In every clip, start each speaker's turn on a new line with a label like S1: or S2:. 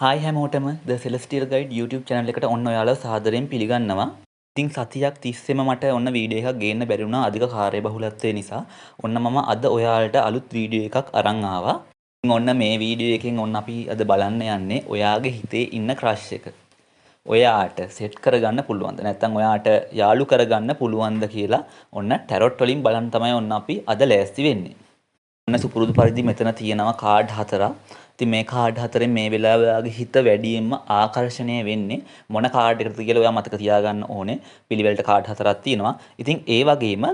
S1: Hi හැමෝටම The Celestial Guide YouTube channel එකට ඔන්න ඔයාලව සාදරයෙන් පිළිගන්නවා. ඉතින් සතියක් තිස්සෙම මට ඔන්න වීඩියෝ එකක් ගේන්න බැරි වුණා අධික කාර්යබහුලත්වය නිසා. ඔන්න මම අද ඔයාලට අලුත් වීඩියෝ එකක් අරන් ආවා. ඉතින් ඔන්න මේ වීඩියෝ එකෙන් ඔන්න අපි අද බලන්න යන්නේ ඔයාගේ හිතේ ඉන්න ක්‍රෂ් එක. ඔයාට සෙට් කරගන්න පුළුවන්ද නැත්නම් ඔයාට යාළු කරගන්න පුළුවන්ද කියලා ඔන්න ටැරොට් වලින් බලන්න තමයි ඔන්න අපි අද ලෑස්ති වෙන්නේ. ඔන්න සුපුරුදු පරිදි මෙතන තියෙනවා කාඩ් හතරක්. ඉතින් මේ කාඩ් හතරෙන් මේ වෙලාවේ ඔයාගේ හිත වැඩියෙන්ම ආකර්ෂණය වෙන්නේ මොන කාඩ් එකකටද කියලා ඔයා මතක තියාගන්න ඕනේ. පිළිවෙලට කාඩ් හතරක් තියෙනවා. ඉතින් ඒ වගේම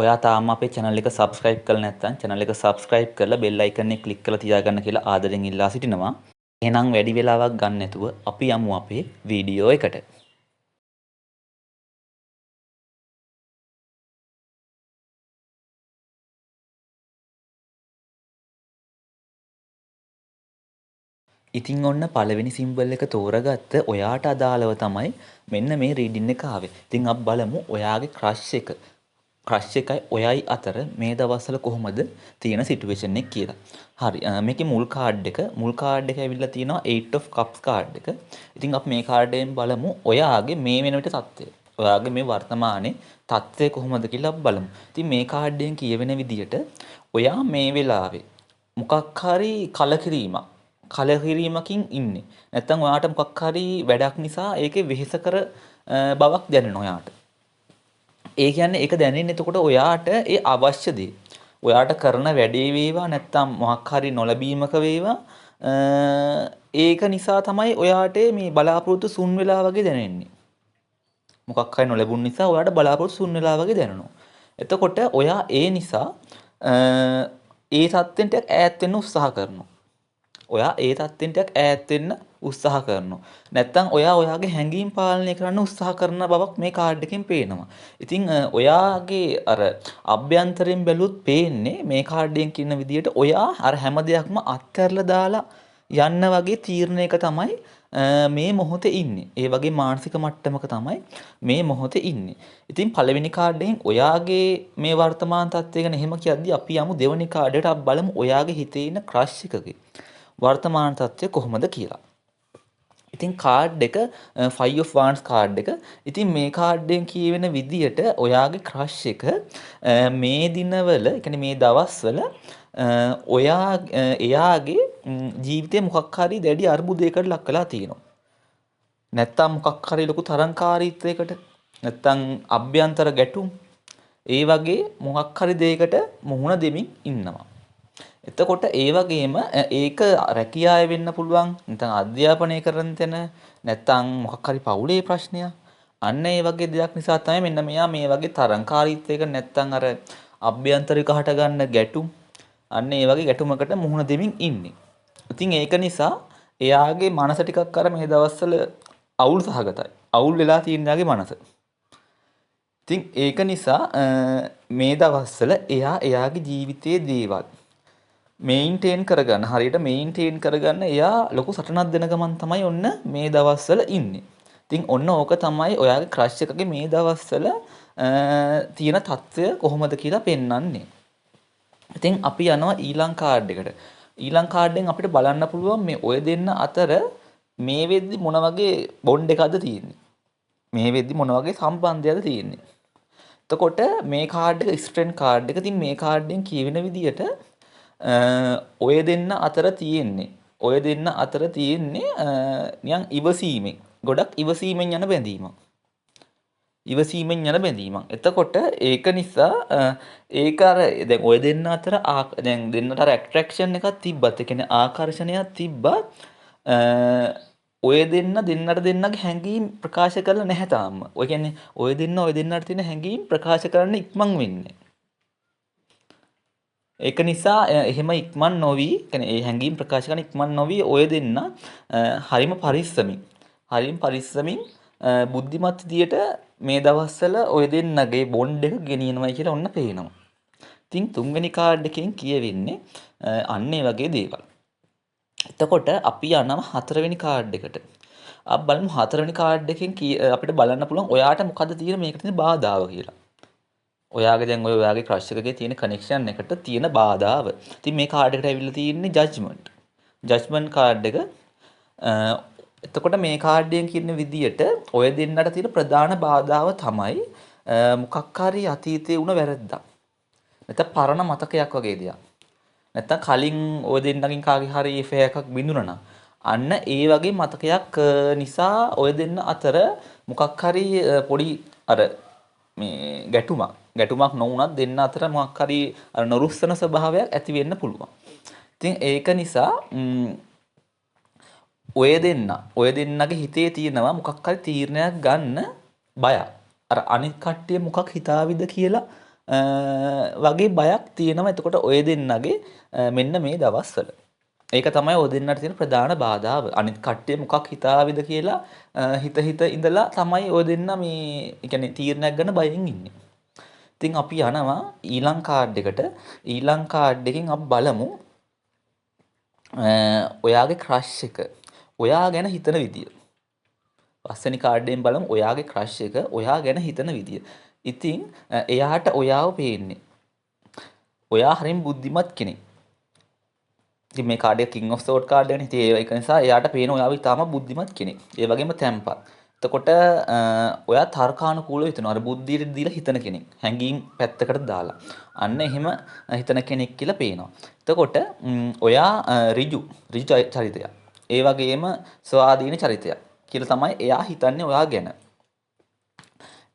S1: ඔයා තාම අපේ channel එක subscribe කරලා නැත්නම් channel එක subscribe කරලා bell icon එක click කරලා තියාගන්න කියලා ආදරෙන් ඉල්ලා සිටිනවා. එහෙනම් වැඩි වෙලාවක් ගන්න නැතුව අපි යමු අපේ වීඩියෝ එකට. ඉතින් ඔන්න පළවෙනි සිම්බල් එක තෝරගත්ත ඔයාට අදාළව තමයි මෙන්න මේ රීඩින් එක ආවේ. ඉතින් අපි බලමු ඔයාගේ ක්‍රෂ් එකයි ඔයයි අතර මේ දවස්වල කොහොමද තියෙන සිටුේෂන් එක කියලා. හරි. මේකේ මුල් කාඩ් එක ඇවිල්ලා තියෙනවා 8 of cups කාඩ් එක. ඉතින් අපි මේ කාඩ් එකෙන් බලමු ඔයාගේ මේ වෙන විට තත්ත්වය. ඔයාගේ මේ වර්තමානයේ තත්ත්වය කොහොමද කියලා අපි බලමු. ඉතින් මේ කාඩ් එකෙන් කියවෙන විදිහට ඔයා මේ වෙලාවේ මොකක් හරි කලකිරීමකින් ඉන්නේ. නැත්තම් ඔයාට මොකක් හරි වැඩක් නිසා ඒකේ වෙහෙසකර බවක් දැනෙනවා ඔයාට. ඒ කියන්නේ ඒක දැනෙන්නේ එතකොට ඔයාට ඒ අවශ්‍ය දේ. ඔයාට කරන වැඩේ වේවා නැත්තම් මොකක් හරි නොලැබීමක වේවා ඒක නිසා තමයි ඔයාට මේ බලාපොරොත්තු සුන් වෙලා වගේ දැනෙන්නේ. මොකක් හරි නොලැබුණ නිසා ඔයාට බලාපොරොත්තු සුන් වෙලා වගේ දැනෙනවා. එතකොට ඔයා ඒ නිසා ඒ සත්‍යෙන්ට ඈත් වෙන්න උත්සාහ කරනවා. ඔයා ඒ තත්ත්වෙන් ටිකක් ඈත් වෙන්න උත්සාහ කරනවා. නැත්තම් ඔයා ඔයාගේ හැඟීම් පාලනය කරන්න උත්සාහ කරන බවක් මේ කාඩ් එකෙන් පේනවා. ඉතින් ඔයාගේ අර අභ්‍යන්තරයෙන් බැලුවොත් පේන්නේ මේ කාඩ් එකෙන් කියන විදිහට ඔයා අර හැම දෙයක්ම අත්හැරලා දාලා යන්න වගේ තීරණයක තමයි මේ මොහොතේ ඉන්නේ. ඒ වගේ මානසික මට්ටමක තමයි මේ මොහොතේ ඉන්නේ. ඉතින් පළවෙනි කාඩ් එකෙන් ඔයාගේ මේ වර්තමාන තත්ත්වය ගැන එහෙම කියද්දි අපි යමු දෙවෙනි කාඩ් එකට අපි බලමු ඔයාගේ හිතේ ඉන්න ක්‍රෂ් එකගේ වර්තමාන තත්ත්වය කොහොමද කියලා. ඉතින් කාඩ් එක 5 of wands කාඩ් එක. ඉතින් මේ කාඩ් එකෙන් කියවෙන විදියට ඔයාගේ ක්‍රෂ් එක මේ දිනවල, ඒ කියන්නේ මේ දවස්වල එයාගේ ජීවිතේ මොකක් හරි දැඩි අර්බුදයකට ලක් වෙලා තියෙනවා. නැත්තම් මොකක් හරි ලොකු තරංකාරීත්වයකට, නැත්තම් අභ්‍යන්තර ගැටුම්, ඒ වගේ මොකක් හරි දෙයකට මුහුණ දෙමින් ඉන්නවා. එතකොට ඒ වගේම ඒක රැකියාවේ වෙන්න පුළුවන් නැත්නම් අධ්‍යාපනය කරන තැන නැත්නම් මොකක් හරි පවුලේ ප්‍රශ්නයක් අන්න ඒ වගේ දෙයක් නිසා තමයි මෙන්න මෙයා මේ වගේ තරංකාරීත්වයක නැත්නම් අර අභ්‍යන්තරික හට ගන්න ගැටුම් අන්න ඒ වගේ ගැටුමකට මුහුණ දෙමින් ඉන්නේ. ඉතින් ඒක නිසා එයාගේ මනස ටිකක් අර මේ දවස්වල අවුල් සහගතයි. අවුල් වෙලා තියෙන යාගේ මනස. ඉතින් ඒක නිසා මේ දවස්වල එයා එයාගේ ජීවිතයේ දේවල් මේන්ටේන් කරගන්න හරියට මේන්ටේන් කරගන්න එයා ලොකු සටනක් දෙන ගමන් තමයි ඔන්න මේ දවස්වල ඉන්නේ. ඉතින් ඔන්න ඕක තමයි ඔයාගේ ක්‍රෂ් එකගේ මේ දවස්වල තියෙන තත්ත්වය කොහොමද කියලා පෙන්වන්නේ. ඉතින් අපි යනවා ඊළඟ කාඩ් එකට. ඊළඟ කාඩ්ෙන් අපිට බලන්න පුළුවන් මේ ඔය දෙන්න අතර මේ වෙද්දි මොන වගේ බොන්ඩ් එකක්ද තියෙන්නේ. මේ වෙද්දි මොන වගේ සම්බන්ධයක්ද තියෙන්නේ. එතකොට මේ කාඩ් එක ස්ට්‍රෙන්ත් කාඩ් එක. ඉතින් මේ කාඩ්ෙන් කියවෙන විදියට ඔය දෙන්න අතර තියෙන්නේ නිකන් ඉවසීමෙන් ගොඩක් ඉවසීමෙන් යන බැඳීමක්. එතකොට ඒක නිසා ඒක අර දැන් ඔය දෙන්න අතර දැන් දෙන්නට අර ඇට්‍රැක්ෂන් එකක් තිබ්බත් ඒ කියන්නේ ආකර්ෂණයක් තිබ්බත් ඔය දෙන්නගේ හැඟීම් ප්‍රකාශ කරලා නැහැ තාම. ඔය කියන්නේ ඔය දෙන්නට තියෙන හැඟීම් ප්‍රකාශ කරන්න ඉක්මන් වෙන්නේ. ඒක නිසා එහෙම ඉක්මන් නොවි, කියන්නේ ඒ හැඟීම් ප්‍රකාශ කරන ඉක්මන් නොවි ඔය දෙන්න හරිම පරිස්සමින් බුද්ධිමත් විදියට මේ දවස්වල ඔය දෙන්නගේ බොන්ඩ් එක ගෙනියනවායි කියලා ඔන්න පේනවා. ඉතින් තුන්වෙනි කාඩ් එකෙන් කියවෙන්නේ අන්න ඒ වගේ දේවල්. එතකොට අපි යනවා හතරවෙනි කාඩ් එකට. අපි බලමු හතරවෙනි කාඩ් එකෙන් අපිට බලන්න පුළුවන් ඔයාට මොකද්ද තියෙන මේකට තියෙන බාධාව කියලා. ඔයාගේ දැන් ඔයාගේ ක්‍රෂ් එකකේ තියෙන කනෙක්ෂන් එකට තියෙන බාධාව. ඉතින් මේ කාඩ් එකට ඇවිල්ලා තියෙන්නේ ජජ්මන්ට් කාඩ් එක. එතකොට මේ කාඩ්‍යයෙන් කියන විදියට ඔය දෙන්නට තියෙන ප්‍රධාන බාධාව තමයි මොකක් හරි අතීතයේ වුණ වැරද්දක්. නැත්නම් පරණ මතකයක් වගේ දෙයක්. නැත්නම් කලින් ඔය දෙන්නකින් කාගේ හරි affair එකක් බිඳුනා නම් අන්න ඒ වගේ මතකයක් නිසා ඔය දෙන්න අතර මොකක් හරි පොඩි අර මේ ගැටුමක් නොවුනත් දෙන්න අතර මොකක් හරි අර නොරුස්සන ස්වභාවයක් ඇති වෙන්න පුළුවන්. ඉතින් ඒක නිසා ඔය දෙන්නගේ හිතේ තියෙනවා මොකක් හරි තීරණයක් ගන්න බයක්. අර අනිත් කට්ටිය මොකක් හිතාවිද කියලා වගේ බයක් තියෙනවා. එතකොට ඔය දෙන්නගේ මෙන්න මේ දවස්වල. ඒක තමයි ඔය දෙන්නට තියෙන ප්‍රධාන බාධාව. අනිත් කට්ටිය මොකක් හිතාවිද කියලා හිත ඉඳලා තමයි ඔය දෙන්න මේ කියන්නේ තීරණයක් ගන්න බයෙන් ඉන්නේ. ඉතින් අපි යනවා ඊළඟ කාඩ් එකට. ඊළඟ කාඩ් එකෙන් අපි බලමු ඔයාගේ ක්‍රෂ් එක. ඔයා ගැන හිතන විදිය. පස්වෙනි කාඩ්යෙන් බලමු ඔයාගේ ක්‍රෂ් එක ඔයා ගැන හිතන විදිය. ඉතින් එයාට ඔයාව පේන්නේ. ඔයා හරිම බුද්ධිමත් කෙනෙක්. ඉතින් මේ කාඩ් එක කිං ඔෆ් සෝඩ් කාඩ් එකනේ. ඉතින් ඒක නිසා එයාට පේන ඔයාව ඉතාම බුද්ධිමත් කෙනෙක්. ඒ වගේම තැම්පත්. එතකොට ඔයා තර්කානුකූලව හිතනවා. අර බුද්ධියට දීලා හිතන කෙනෙක්. හැංගීම් පැත්තකට දාලා. අන්න එහෙම හිතන කෙනෙක් කියලා පේනවා. එතකොට ඔයා ඍජු චරිතයක්. ඒ වගේම ස්වාධීන චරිතයක් කියලා තමයි එයා හිතන්නේ ඔයා ගැන.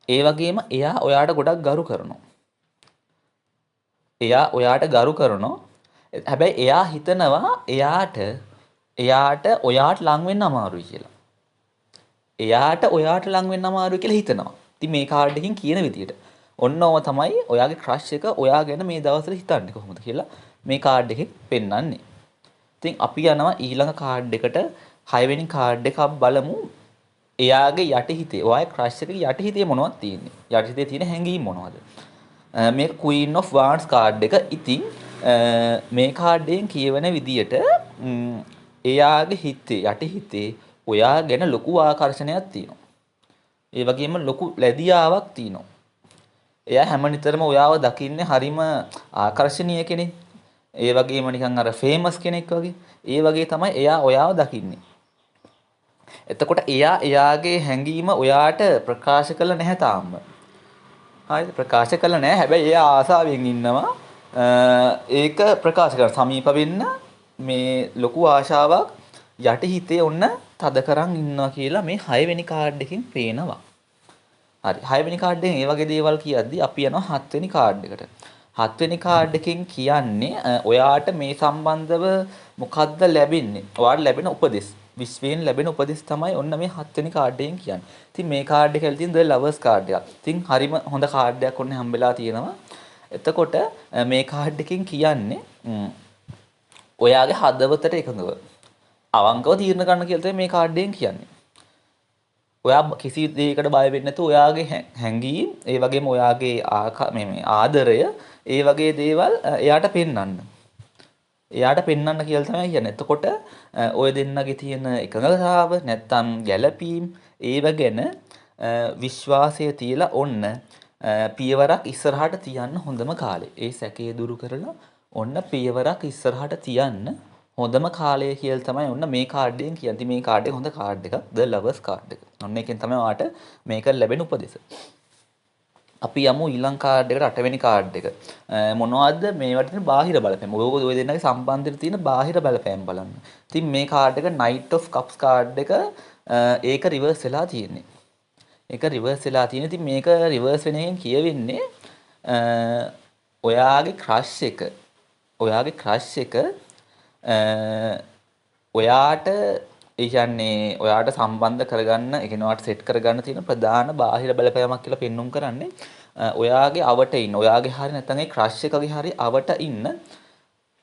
S1: ඒ වගේම එයා ඔයාට ගොඩක් ගරු කරනවා. එයා ඔයාට ගරු කරනවා. හැබැයි එයා හිතනවා එයාට ඔයාට ලං වෙන්න අමාරුයි කියලා. එයාට ඔයාට ලං වෙන්න අමාරුයි කියලා හිතනවා. ඉතින් මේ කාඩ් එකකින් කියන විදියට ඔන්නෝම තමයි ඔයාගේ ක්‍රෂ් එක ඔයා ගැන මේ දවස්වල හිතන්නේ කොහොමද කියලා මේ කාඩ් එකෙන් පෙන්වන්නේ. ඉතින් අපි යනවා ඊළඟ කාඩ් එකට 6 වෙනි කාඩ් එක බලමු. එයාගේ යටිහිතේ ඔයාගේ ක්‍රෂ් එකේ යටිහිතේ මොනවද තියෙන්නේ? යටිහිතේ තියෙන හැඟීම් මොනවද? මේක Queen of Wands කාඩ් එක. ඉතින් මේ කාඩ් එකෙන් කියවන විදියට එයාගේ හිතේ යටිහිතේ ඔයා ගැන ලොකු ආකර්ෂණයක් තියෙනවා. ඒ වගේම ලොකු ලැබියාවක් තියෙනවා. එයා හැම නිතරම ඔයාව දකින්නේ හරිම ආකර්ශනීය කෙනෙක්. ඒ වගේම නිකන් අර ෆේමස් කෙනෙක් වගේ. ඒ වගේ තමයි එයා ඔයාව දකින්නේ. එතකොට එයාගේ හැඟීම ඔයාට ප්‍රකාශ කළ නැහැ තාම. හරිද? ප්‍රකාශ කළ නැහැ. හැබැයි එයා ආසාවෙන් ඉන්නවා ඒක ප්‍රකාශ කරන්න සමීප වෙන්න මේ ලොකු ආශාවක් යටි හිතේ ඔන්න තද කරන් ඉන්නවා කියලා මේ 6 වෙනි කාඩ් එකෙන් පේනවා. හරි 6 වෙනි කාඩ් එකෙන් ඒ වගේ දේවල් කියද්දි අපි යනවා 7 වෙනි කාඩ් එකට. 7 වෙනි කාඩ් එකෙන් කියන්නේ ඔයාට මේ සම්බන්ධව මොකද්ද ලැබෙන්නේ? ඔයාට ලැබෙන උපදෙස්. විශ්වයෙන් ලැබෙන උපදෙස් තමයි ඔන්න මේ 7 වෙනි කාඩ් එකෙන් කියන්නේ. ඉතින් මේ කාඩ් එකේ තියෙන The Lovers කාඩ් එකක්. ඉතින් හරිම හොඳ කාඩ් එකක් ඔන්න හම්බෙලා තියෙනවා. එතකොට මේ කාඩ් එකෙන් කියන්නේ ඔයාගේ හදවතට එකඟව අවංකව තීරණ ගන්න කියලා තමයි මේ කාඩ් එකෙන් කියන්නේ. ඔයා කිසි දෙයකට බය වෙන්නේ නැතුව ඔයාගේ හැඟීම් ඒ වගේම ඔයාගේ මේ ආදරය ඒ වගේ දේවල් එයාට පෙන්වන්න. එයාට පෙන්වන්න කියලා තමයි කියන්නේ. එතකොට ඔය දෙන්නගේ තියෙන එකඟතාව නැත්තම් ගැළපීම් ඒව ගැන විශ්වාසය තියලා ඔන්න පියවරක් ඉස්සරහට තියන්න හොඳම කාලේ. ඒ සැකේ දුරු කරලා ඔන්න පියවරක් ඉස්සරහට තියන්න හොඳම කාලය කියලා තමයි ඔන්න මේ කාඩ් එකෙන් කියන්නේ. මේ කාඩ් එක හොඳ කාඩ් එකක්. The Lovers කාඩ් එක. ඔන්න එකෙන් තමයි ඔයාට මේක ලැබෙන උපදෙස. අපි යමු ඊළඟ කාඩ් එකට 8 වෙනි කාඩ් එක. මොනවද මේවට තියෙන බාහිර බලපෑම්? ඔය දෙන්නගේ සම්බන්ධයට තියෙන බාහිර බලපෑම් බලන්න. ඉතින් මේ කාඩ් එක Knight of Cups කාඩ් එක ඒක රිවර්ස් වෙලා තියෙන්නේ. ඒක රිවර්ස් වෙලා තියෙන. ඉතින් මේක රිවර්ස් වෙන එකෙන් කියවෙන්නේ ඔයාගේ ක්‍රෂ් එක ඔයාට ඒ කියන්නේ ඔයාට සම්බන්ධ කරගන්න, ඒ කියන්නේ ඔයාට සෙට් කරගන්න තියෙන ප්‍රධාන බාහිර බලපෑමක් කියලා පෙන්눔 කරන්නේ ඔයාගේ අවට ඉන්න, ඔයාගේ හරිය නැත්නම් ඒ ක්‍රෂ් එකගේ හරිය අවට ඉන්න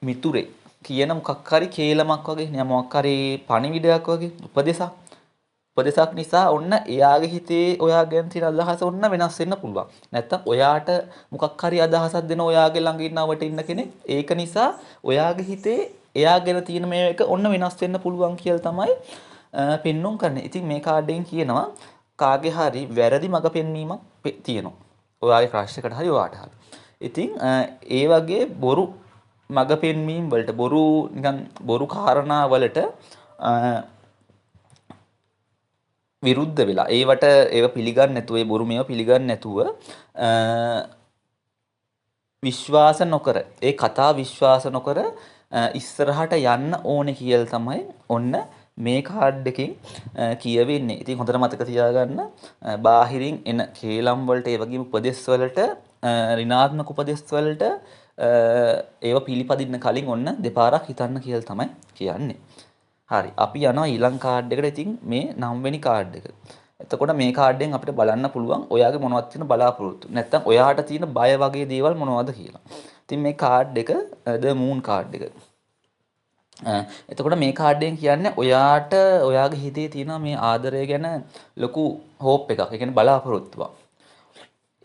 S1: මිතුරේ කියන මොකක් හරි කේලමක් වගේ නෑ, මොකක් හරි පණිවිඩයක් වගේ උපදේශක් නිසා ඔන්න එයාගේ හිතේ ඔයා ගැන තියෙන අදහස ඔන්න වෙනස් වෙන්න පුළුවන්. නැත්තම් ඔයාට මොකක් හරි අදහසක් දෙන ඔයාගේ ළඟ ඉන්න අවට ඉන්න කෙනෙක් ඒක නිසා ඔයාගේ හිතේ එයා ගැන තියෙන මේ එක ඔන්න වෙනස් වෙන්න පුළුවන් කියලා තමයි පෙන්눔 කරන්නේ. ඉතින් මේ කාඩ් එකෙන් කියනවා කාගේ හරි වැරදි මඟ පෙන්වීමක් තියෙනවා. ඔයාගේ ක්‍රෂ් එකට හරි ඔයාට හරි. ඉතින් ඒ වගේ බොරු මඟ පෙන්වීම් වලට බොරු කාරණා වලට විරුද්ධ වෙලා ඒවට ඒව පිළිගන්නේ නැතුව ඒ බොරු මේවා පිළිගන්නේ නැතුව විශ්වාස නොකර ඒ කතා විශ්වාස නොකර ඉස්සරහට යන්න ඕනේ කියලා තමයි ඔන්න මේ කාඩ් එකෙන් කියවෙන්නේ. ඉතින් හොඳට මතක තියාගන්න බාහිරින් එන කේලම් වලට ඒ වගේම උපදෙස් වලට ඍණාත්මක උපදෙස් වලට ඒව පිළිපදින්න කලින් ඔන්න දෙපාරක් හිතන්න කියලා තමයි කියන්නේ. හරි අපි යනවා ඊළඟ කාඩ් එකට. ඉතින් මේ 9 වෙනි කාඩ් එක. එතකොට මේ කාඩ්යෙන් අපිට බලන්න පුළුවන් ඔයාගේ මොනවද තියෙන බලාපොරොත්තු. නැත්තම් ඔයාට තියෙන බය වගේ දේවල් මොනවද කියලා. ඉතින් මේ කාඩ් එක the moon කාඩ් එක. එතකොට මේ කාඩ්යෙන් කියන්නේ ඔයාට ඔයාගේ හිතේ තියෙන මේ ආදරය ගැන ලොකු හෝප් එකක්. ඒ කියන්නේ බලාපොරොත්තුවක්.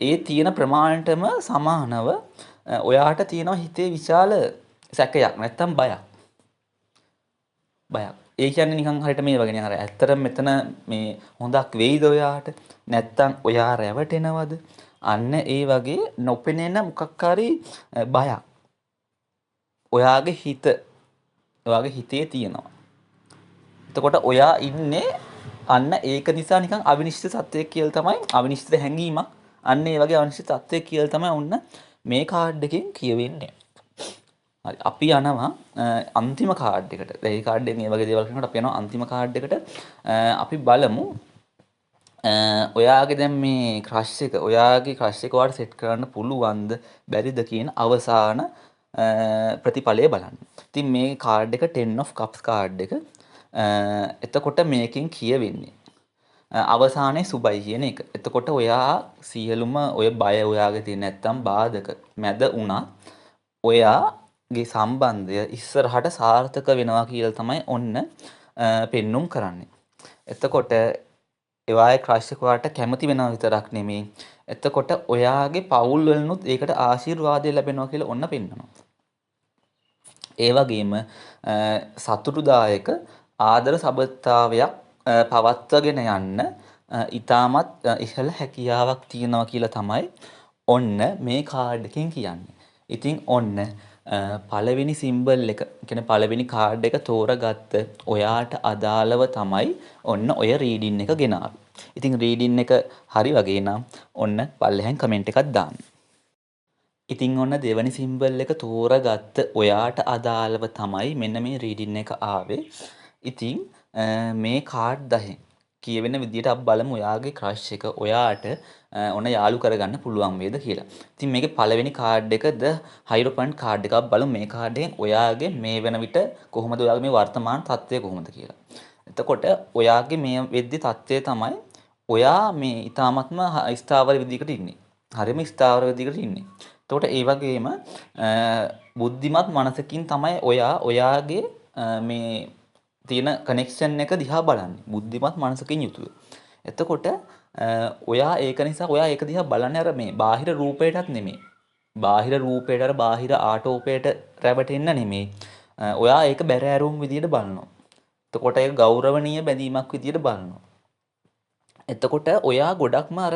S1: ඒ තියෙන ප්‍රමාණයටම සමානව ඔයාට තියෙනවා හිතේ විශාල සැකයක් නැත්තම් බයක්. ඒ කියන්නේ නිකන් හරියට මේ වගේ නේ. අර ඇත්තටම මෙතන මේ හොඳක් වෙයිද ඔයාට? නැත්තම් ඔයා රැවටෙනවද? අන්න ඒ වගේ නොපෙනෙන මොකක් හරි බයක්. ඔයාගේ හිතේ තියෙනවා. එතකොට ඔයා ඉන්නේ අන්න ඒක නිසා නිකන් අවිනිශ්චිත සත්‍යයක් කියලා තමයි අවිනිශ්චිත හැඟීමක්. අන්න ඒ වගේ අවිනිශ්චිත සත්‍යයක් කියලා තමයි ඔන්න මේ කාඩ් එකෙන් කියවෙන්නේ. හරි අපි යනවා අන්තිම කාඩ් එකට. දැන් මේ කාඩ් එකෙන් මේ වගේ දේවල් කරනකොට අපි යනවා අන්තිම කාඩ් එකට. අපි බලමු ඔයාගේ දැන් මේ ක්‍රෂ් එක ඔයාගේ ක්‍රෂ් එක ඔයාලට සෙට් කරන්න පුළුවන්ද බැරිද කියන අවසාන ප්‍රතිඵලය බලන්න. ඉතින් මේ කාඩ් එක 10 of cups කාඩ් එක. එතකොට මේකෙන් කියවෙන්නේ අවසානයේ සුබයි කියන එක. එතකොට ඔයා සියලුම ඔය බය ඔයාගේ තියෙන නැත්තම් බාධක මැද වුණා ඔයාගේ සම්බන්ධය ඉස්සරහට සාර්ථක වෙනවා කියලා තමයි ඔන්න පෙන්눔 කරන්නේ. එතකොට එවායේ ක්‍රෂ් එක ඔයාලට කැමති වෙනවා විතරක් නෙමෙයි. එතකොට ඔයාගේ පවුල් වලනුත් ඒකට ආශිර්වාදය ලැබෙනවා කියලා ඔන්න පෙන්නනවා. ඒ වගේම සතුටුදායක ආදර සබඳතාවයක් පවත්වාගෙන යන්න ඊටමත් ඉහළ හැකියාවක් තියෙනවා කියලා තමයි ඔන්න මේ කාඩ් එකෙන් කියන්නේ. ඉතින් ඔන්න පළවෙනි සිම්බල් එක කියන්නේ පළවෙනි කාඩ් එක තෝරගත්ත ඔයාට අදාළව තමයි ඔන්න ඔය රීඩින් එක ගෙනාවේ. ඉතින් රීඩින් එක හරි වගේ නම් ඔන්න පල්ලෙහෙන් කමෙන්ට් එකක් දාන්න. ඉතින් ඔන්න දෙවනි සිම්බල් එක තෝරගත්ත ඔයාට අදාළව තමයි මෙන්න මේ රීඩින් එක ආවේ. ඉතින් මේ කාඩ් 10 කියවෙන විදිහට අපි බලමු ඔයාගේ ක්‍රෂ් එක ඔයාට ඔන්න යාළු කරගන්න පුළුවන් වේද කියලා. ඉතින් මේකේ පළවෙනි කාඩ් එක ද හයිරොපන්ට් කාඩ් එකක් බලමු මේ කාඩ් එකෙන් ඔයාගේ මේ වෙන විට කොහොමද ඔයාගේ මේ වර්තමාන තත්ත්වය කොහොමද කියලා. එතකොට ඔයාගේ මේ වෙද්දි තත්ත්වය තමයි ඔයා මේ ඊ타මත්ම ස්ථාවර විදිහකට ඉන්නේ. හරියම ස්ථාවර විදිහකට ඉන්නේ. එතකොට ඒ වගේම බුද්ධිමත් මනසකින් තමයි ඔයාගේ මේ තියෙන කනෙක්ෂන් එක දිහා බලන්නේ. බුද්ධිමත් මනසකින් යුතුව. එතකොට ඔයා ඒක නිසා ඔයා ඒක දිහා බලන්නේ අර මේ බාහිර රූපයටත් නෙමෙයි. බාහිර රූපයට අර බාහිර ආටෝපයට රැවටෙන්න නෙමෙයි. ඔයා ඒක බැරෑරුම් විදියට බලනවා. එතකොට ඒක ගෞරවනීය බැඳීමක් විදියට බලනවා. එතකොට ඔයා ගොඩක්ම අර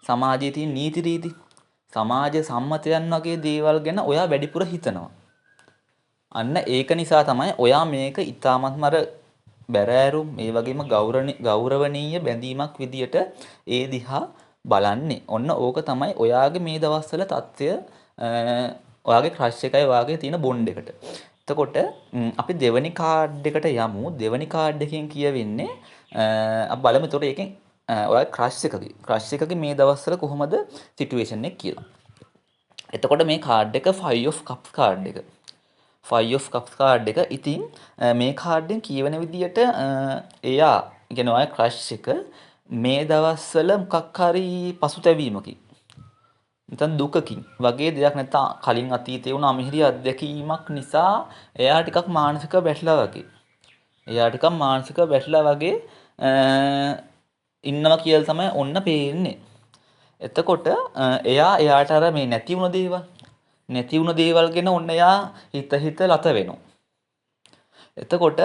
S1: සමාජයේ තියෙන නීති රීති සමාජ සම්මතයන් වගේ දේවල් ගැන ඔයා වැඩිපුර හිතනවා. අන්න ඒක නිසා තමයි ඔයා මේක ඊ타මත්ම අර බැරෑරුම් මේ වගේම ගෞරවනීය බැඳීමක් විදියට ඒ දිහා බලන්නේ. ඔන්න ඕක තමයි ඔයාගේ මේ දවස්වල தත්ත්වය ඔයාගේ ක්‍රෂ් එකයි ඔයාගේ තියෙන බොන්ඩ් එකට. එතකොට අපි දෙවෙනි කාඩ් එකට යමු. දෙවෙනි කාඩ් එකෙන් කියවෙන්නේ අපි බලමු එතකොට ඒකෙන් ඔයාගේ ක්‍රෂ් එකගේ මේ දවස්වල කොහොමද සිටුේෂන් එක කියලා. එතකොට මේ කාඩ් එක 5 of cups කාඩ් එක. 5 of cups කාඩ් එක. ඉතින් මේ කාඩ්ෙන් කියවෙන විදියට එයා කියන්නේ ඔය ක්‍රෂ් එක මේ දවස්වල මොකක් හරි පසුතැවීමකින් නැත්නම් දුකකින් වගේ දෙයක් නැත්නම් කලින් අතීතේ වුණ අමිහිරි අත්දැකීමක් නිසා එයා ටිකක් මානසිකව බැහැලා වගේ ඉන්නවා කියලා තමයි ඔන්න පේන්නේ. එතකොට එයාට අර මේ නැති වුණ දේවල් ගැන ඔන්න එයා හිත ලත වෙනවා. එතකොට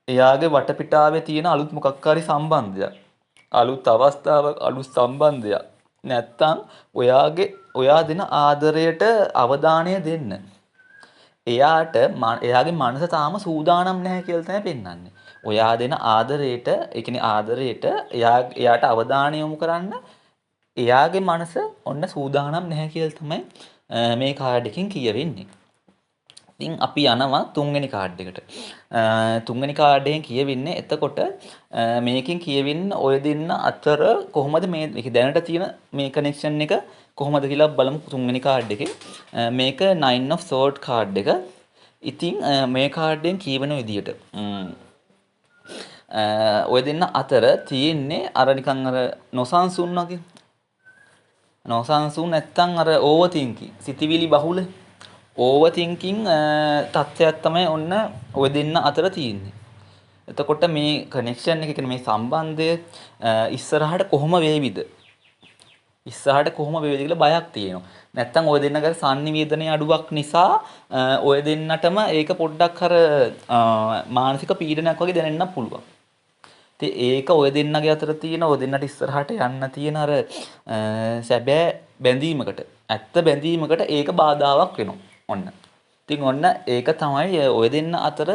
S1: එයාගේ වටපිටාවේ තියෙන අලුත් මොකක් හරි සම්බන්ධයක්, අලුත් අවස්ථාවක්, අලුත් සම්බන්ධයක් නැත්තම් ඔයා දෙන ආදරයට අවධානය දෙන්න එයාගේ මනස තාම සූදානම් නැහැ කියලා තමයි පෙන්වන්නේ. ඔයා දෙන ආදරයට, ඒ කියන්නේ ආදරයට එයාට අවධානය යොමු කරන්න එයාගේ මනස ඔන්න සූදානම් නැහැ කියලා තමයි මේ කාඩ් එකෙන් කියවෙන්නේ. ඉතින් අපි යනවා තුන්වෙනි කාඩ් එකට. තුන්වෙනි කාඩ් එකෙන් කියවෙන්නේ එතකොට මේකෙන් කියවෙන්නේ ඔය දෙන්න අතර කොහොමද මේක දැනට තියෙන මේ කනෙක්ෂන් එක කොහොමද කියලා බලමු තුන්වෙනි කාඩ් එකේ. මේක 9 of sword කාඩ් එක. ඉතින් මේ කාඩ් එකෙන් කියවෙන විදියට ඔය දෙන්න අතර තියෙන්නේ අර නිකන් අර නොසන්සුන් වගේ නොසන්සුන් නැත්තම් අර ඕවර් තින්කින් සිතිවිලි බහුල ඕවර් තින්කින් තත්ත්වයක් තමයි ඔන්න ඔය දෙන්න අතර තියෙන්නේ. එතකොට මේ කනෙක්ෂන් එක කියන්නේ මේ සම්බන්ධය ඉස්සරහට කොහොම වේවිද? ඉස්සරහට කොහොම වේවිද කියලා බයක් තියෙනවා. නැත්තම් ඔය දෙන්නගේ සංනිවේදනයේ අඩුවක් නිසා ඔය දෙන්නටම ඒක පොඩ්ඩක් අර මානසික පීඩනයක් වගේ දැනෙන්න පුළුවන්. ඉතින් ඒක ඔය දෙන්නගේ අතර තියෙන ඔය දෙන්නට ඉස්සරහට යන්න තියෙන අර සැබෑ බැඳීමකට ඇත්ත බැඳීමකට ඒක බාධාවක් වෙනවා. ඔන්න. ඉතින් ඔන්න ඒක තමයි ඔය දෙන්න අතර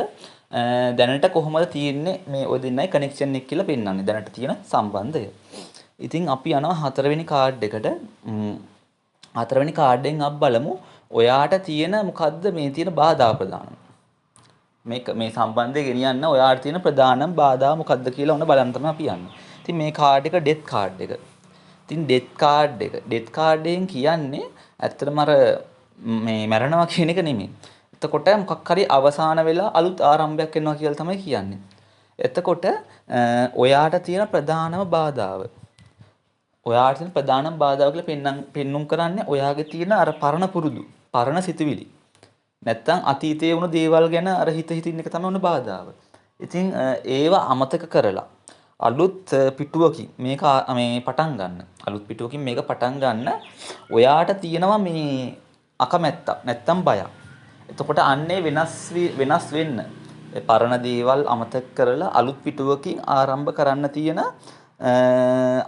S1: දැනට කොහොමද තියෙන්නේ මේ ඔය දෙන්නයි කනෙක්ෂන් එක කියලා පෙන්වන්නේ දැනට තියෙන සම්බන්ධය. ඉතින් අපි යනවා හතරවෙනි කාඩ් එකට. හතරවෙනි කාඩ් එකෙන් අපි බලමු ඔයාට තියෙන මොකද්ද මේ තියෙන බාධා ප්‍රදාන. මේ සම්බන්ධය ගෙනියන්න ඔයාට තියෙන ප්‍රධානම බාධා මොකද්ද කියලා ඔන්න බලන්න තමයි අපි යන්නේ. ඉතින් මේ කාඩ් එක ඩෙත් කාඩ් එක. ඉතින් ඩෙත් කාඩ් එකෙන් කියන්නේ ඇත්තටම අර මේ මැරෙනවා කියන එක නෙමෙයි. එතකොට මොකක් හරි අවසාන වෙලා අලුත් ආරම්භයක් වෙනවා කියලා තමයි කියන්නේ. එතකොට ඔයාට තියෙන ප්‍රධානම බාධාව කියලා පෙන්눔 කරන්නේ ඔයාගේ තියෙන අර පරණ පුරුදු, පරණ සිතුවිලි. නැත්තම් අතීතයේ වුණු දේවල් ගැන අර හිත හිතින් එක තමයි උන බාධාව. ඉතින් ඒවා අමතක කරලා අලුත් පිටුවකින් මේක මේ පටන් ගන්න. අලුත් පිටුවකින් මේක පටන් ගන්න ඔයාට තියෙනවා මේ අකමැත්තක් නැත්තම් බයක්. එතකොට අන්නේ වෙනස් වෙන්න පරණ දේවල් අමතක කරලා අලුත් පිටුවකින් ආරම්භ කරන්න තියෙන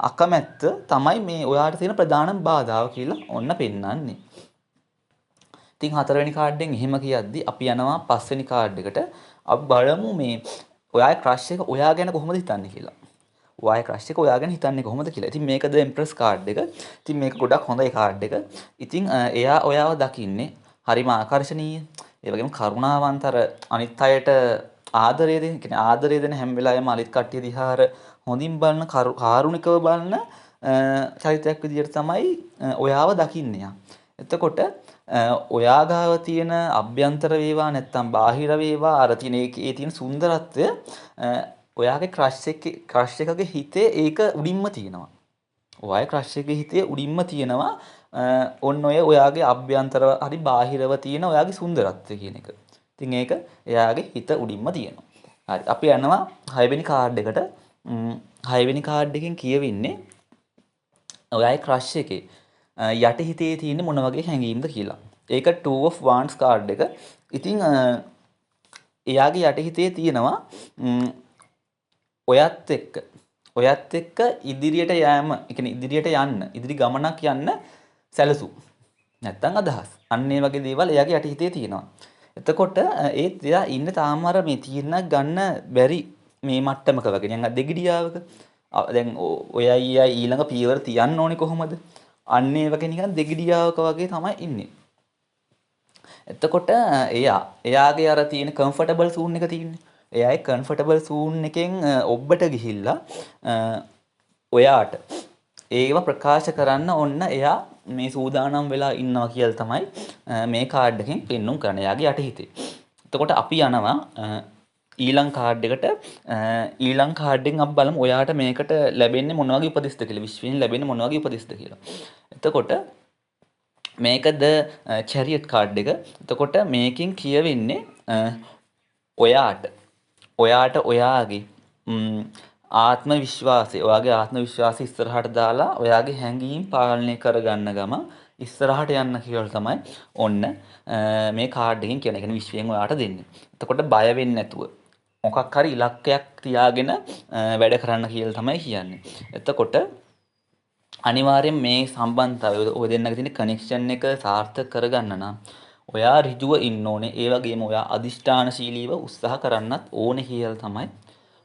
S1: අකමැත්ත තමයි මේ ඔයාට තියෙන ප්‍රධානම බාධාව කියලා ඔන්න පෙන්වන්නේ. ඉතින් හතරවෙනි කාඩ් එකෙන් එහෙම කියද්දි අපි යනවා පස්වෙනි කාඩ් එකට. අපි බලමු මේ ඔයාගේ ක්‍රෂ් එක ඔයා ගැන කොහොමද හිතන්නේ කියලා. ඔයාගේ ක්‍රෂ් එක ඔයා ගැන හිතන්නේ කොහොමද කියලා. ඉතින් මේකද එම්ප්‍රස් කාඩ් එක. ඉතින් මේක ගොඩක් හොඳයි කාඩ් එක. ඉතින් එයා ඔයාව දකින්නේ හරිම ආකර්ශනීය. ඒ වගේම කරුණාවන්තර අනිත් අයට ආදරය දෙන හැම වෙලාවෙම අනිත් කට්ටිය දිහා හොඳින් බලන කාරුණිකව බලන චරිතයක් විදිහට තමයි ඔයාව දකින්නේ. එතකොට ඔයා ගාව තියෙන අභ්‍යන්තර වේවා නැත්තම් බාහිර වේවා අර තියෙන ඒකේ තියෙන සුන්දරත්වය ඔයාගේ ක්‍රෂ් එකගේ හිතේ ඒක උඩින්ම තියෙනවා. ඔයාගේ ක්‍රෂ් එකගේ හිතේ උඩින්ම තියෙනවා. ඔන්න ඔයාගේ අභ්‍යන්තර හරි බාහිරව තියෙන ඔයාගේ සුන්දරත්වය කියන එක. ඉතින් ඒක එයාගේ හිත උඩින්ම තියෙනවා. හරි. අපි යනවා 6 වෙනි කාඩ් එකට. 6 වෙනි කාඩ් එකෙන් කියවෙන්නේ ඔයාගේ ක්‍රෂ් එකේ යට හිතේ තියෙන මොන වගේ හැඟීම්ද කියලා. ඒක 2 of wands කාඩ් එක. ඉතින් එයාගේ යට හිතේ තියෙනවා ඔයත් එක්ක ඉදිරියට යෑම, ඒ කියන්නේ ඉදිරියට යන්න, ඉදිරි ගමනක් යන්න සැලසුම්. නැත්තම් අදහස්. අන්න ඒ වගේ දේවල් එයාගේ යට හිතේ තියෙනවා. එතකොට ඒත් එයා ඉන්නේ තාම අර මේ තීරණයක් ගන්න බැරි මේ මට්ටමක වගේ. නිකන් දෙගිඩියාවක. දැන් ඔයයි ඊළඟ පියවර තියන්න ඕනේ කොහොමද? අන්න ඒ වගේ නිකන් දෙගිඩියාවක වගේ තමයි ඉන්නේ. එතකොට එයාගේ අර තියෙන කම්ෆර්ටබල් සූන් එක තියෙන්නේ. එයාගේ කම්ෆර්ටබල් සූන් එකෙන් ඔබට ගිහිල්ලා ඔයාට ඒව ප්‍රකාශ කරන්න ඔන්න එයා මේ සූදානම් වෙලා ඉන්නවා කියලා තමයි මේ කාඩ් එකෙන් පෙන්눔 කරන්නේ. එයාගේ යටිහිතේ. එතකොට අපි යනවා ඊළඟ කාඩ් එකට. ඊළඟ කාඩ් එකෙන් අපි බලමු ඔයාට මේකට ලැබෙන්නේ මොන වගේ උපදෙස්ද කියලා. විශ්වයෙන් ලැබෙන්නේ මොන වගේ උපදෙස්ද කියලා. එතකොට මේකද චැරියට් කාඩ් එක. එතකොට මේකෙන් කියවෙන්නේ ඔයාට ඔයාගේ ආත්ම විශ්වාසය, ඔයාගේ ආත්ම විශ්වාසය ඉස්සරහට දාලා ඔයාගේ හැඟීම් පාලනය කරගන්න ගම ඉස්සරහට යන්න කියලා තමයි ඔන්න මේ කාඩ් එකෙන් කියන එක විශ්වයෙන් ඔයාට දෙන්නේ. එතකොට බය වෙන්නේ නැතුව මොකක් හරි ඉලක්කයක් තියාගෙන වැඩ කරන්න කියලා තමයි කියන්නේ. එතකොට අනිවාර්යෙන් මේ සම්බන්ධතාවය ඔය දෙන්නගේ තියෙන කනෙක්ෂන් එක සාර්ථක කරගන්න නම් ඔයා ඍජුව ඉන්න ඕනේ. ඒ වගේම ඔයා අදිෂ්ඨානශීලීව උත්සාහ කරන්නත් ඕනේ කියලා තමයි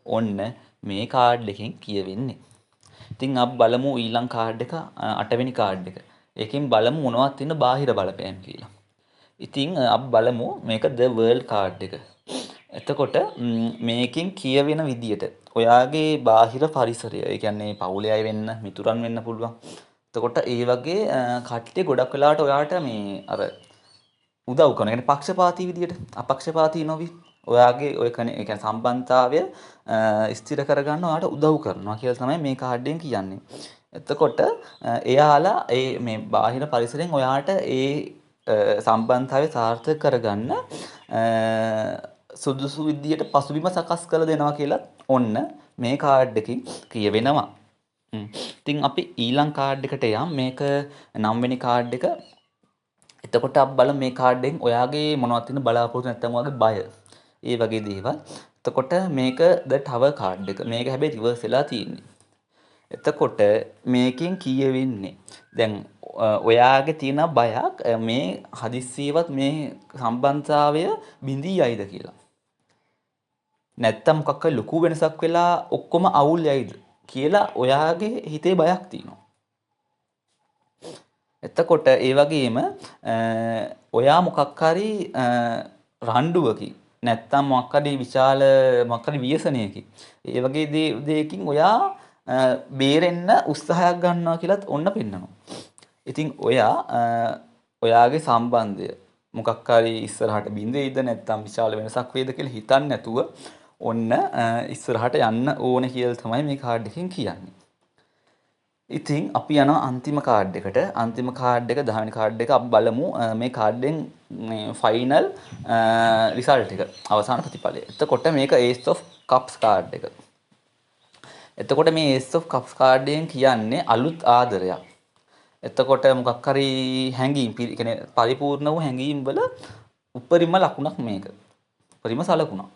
S1: ඔන්න මේ කාඩ් එකෙන් කියවෙන්නේ. ඉතින් අපි බලමු ඊළඟ කාඩ් එක 8වෙනි කාඩ් එක. ඒකෙන් බලමු මොනවද තියෙන බාහිර බලපෑම් කියලා. ඉතින් අපි බලමු මේක The World කාඩ් එක. එතකොට මේකෙන් කියවෙන විදියට ඔයාගේ බාහිර පරිසරය, ඒ කියන්නේ පවුලේ අය වෙන්න, මිතුරන් වෙන්න පුළුවන්. එතකොට ඒ වගේ කට්ටිය ගොඩක් වෙලාවට ඔයාට මේ අර උදව් කරන. يعني පක්ෂපාතී විදියට, අපක්ෂපාතී නොවි ඔයාගේ ඔය කනේ ඒ කියන්නේ සම්බන්ධතාවය ස්ථිර කරගන්න ඔයාට උදව් කරනවා කියලා තමයි මේ කාඩ් එකෙන් කියන්නේ. එතකොට එයාලා ඒ මේ බාහිර පරිසරයෙන් ඔයාට ඒ සම්බන්ධතාවය සාර්ථක කරගන්න සුදුසු විදියට පසුබිම සකස් කරලා දෙනවා කියලා ඔන්න මේ කාඩ් එකකින් කියවෙනවා. ඉතින් අපි ඊළඟ කාඩ් එකට යමු. මේක 9 වෙනි කාඩ් එක. එතකොට අපි බලමු මේ කාඩ් එකෙන් ඔයාගේ මොනවද තියෙන බලාපොරොත්තු නැත්නම් ඔයාගේ බය. ඒ වගේ දේවල්. එතකොට මේක The Tower කාඩ් එක. මේක හැබැයි රිවර්ස් වෙලා තියෙන්නේ. එතකොට මේකෙන් කියවෙන්නේ දැන් ඔයාගේ තියෙන බයක් මේ හදිස්සියවත් මේ සම්බන්ධතාවය බිඳී යයිද කියලා. නැත්තම් මොකක් හරි ලොකු වෙනසක් වෙලා ඔක්කොම අවුල් යයිද කියලා ඔයාගේ හිතේ බයක් තියෙනවා. එතකොට ඒ වගේම ඔයා මොකක් හරි රණ්ඩුවකින් නැත්තම් මොකක් හරි විශාල මොකක් හරි ව්‍යසනයකින් ඒ වගේ දෙයකින් ඔයා බේරෙන්න උත්සාහයක් ගන්නවා කියලත් ඔන්න පෙන්නනවා. ඉතින් ඔයාගේ සම්බන්ධය මොකක් හරි ඉස්සරහට බිඳෙයිද නැත්තම් විශාල වෙනසක් වේද කියලා හිතන්නේ නැතුව ඔන්න ඉස්සරහට යන්න ඕනේ කියලා තමයි මේ කාඩ් එකෙන් කියන්නේ. ඉතින් අපි යනවා අන්තිම කාඩ් එකට. අන්තිම කාඩ් එක 10 වෙනි කාඩ් එක අපි බලමු මේ කාඩ්ෙන් මේ ෆයිනල් රිසල්ට් එක අවසාන ප්‍රතිඵලය. එතකොට මේක Ace of Cups කාඩ් එක. එතකොට මේ Ace of Cups කාඩ් එකෙන් කියන්නේ අලුත් ආදරයක්. එතකොට මොකක් හරි හැඟීම් කියන්නේ පරිපූර්ණ වූ හැඟීම් වල උපරිම ලකුණක් මේක. උපරිම සලකුණක්.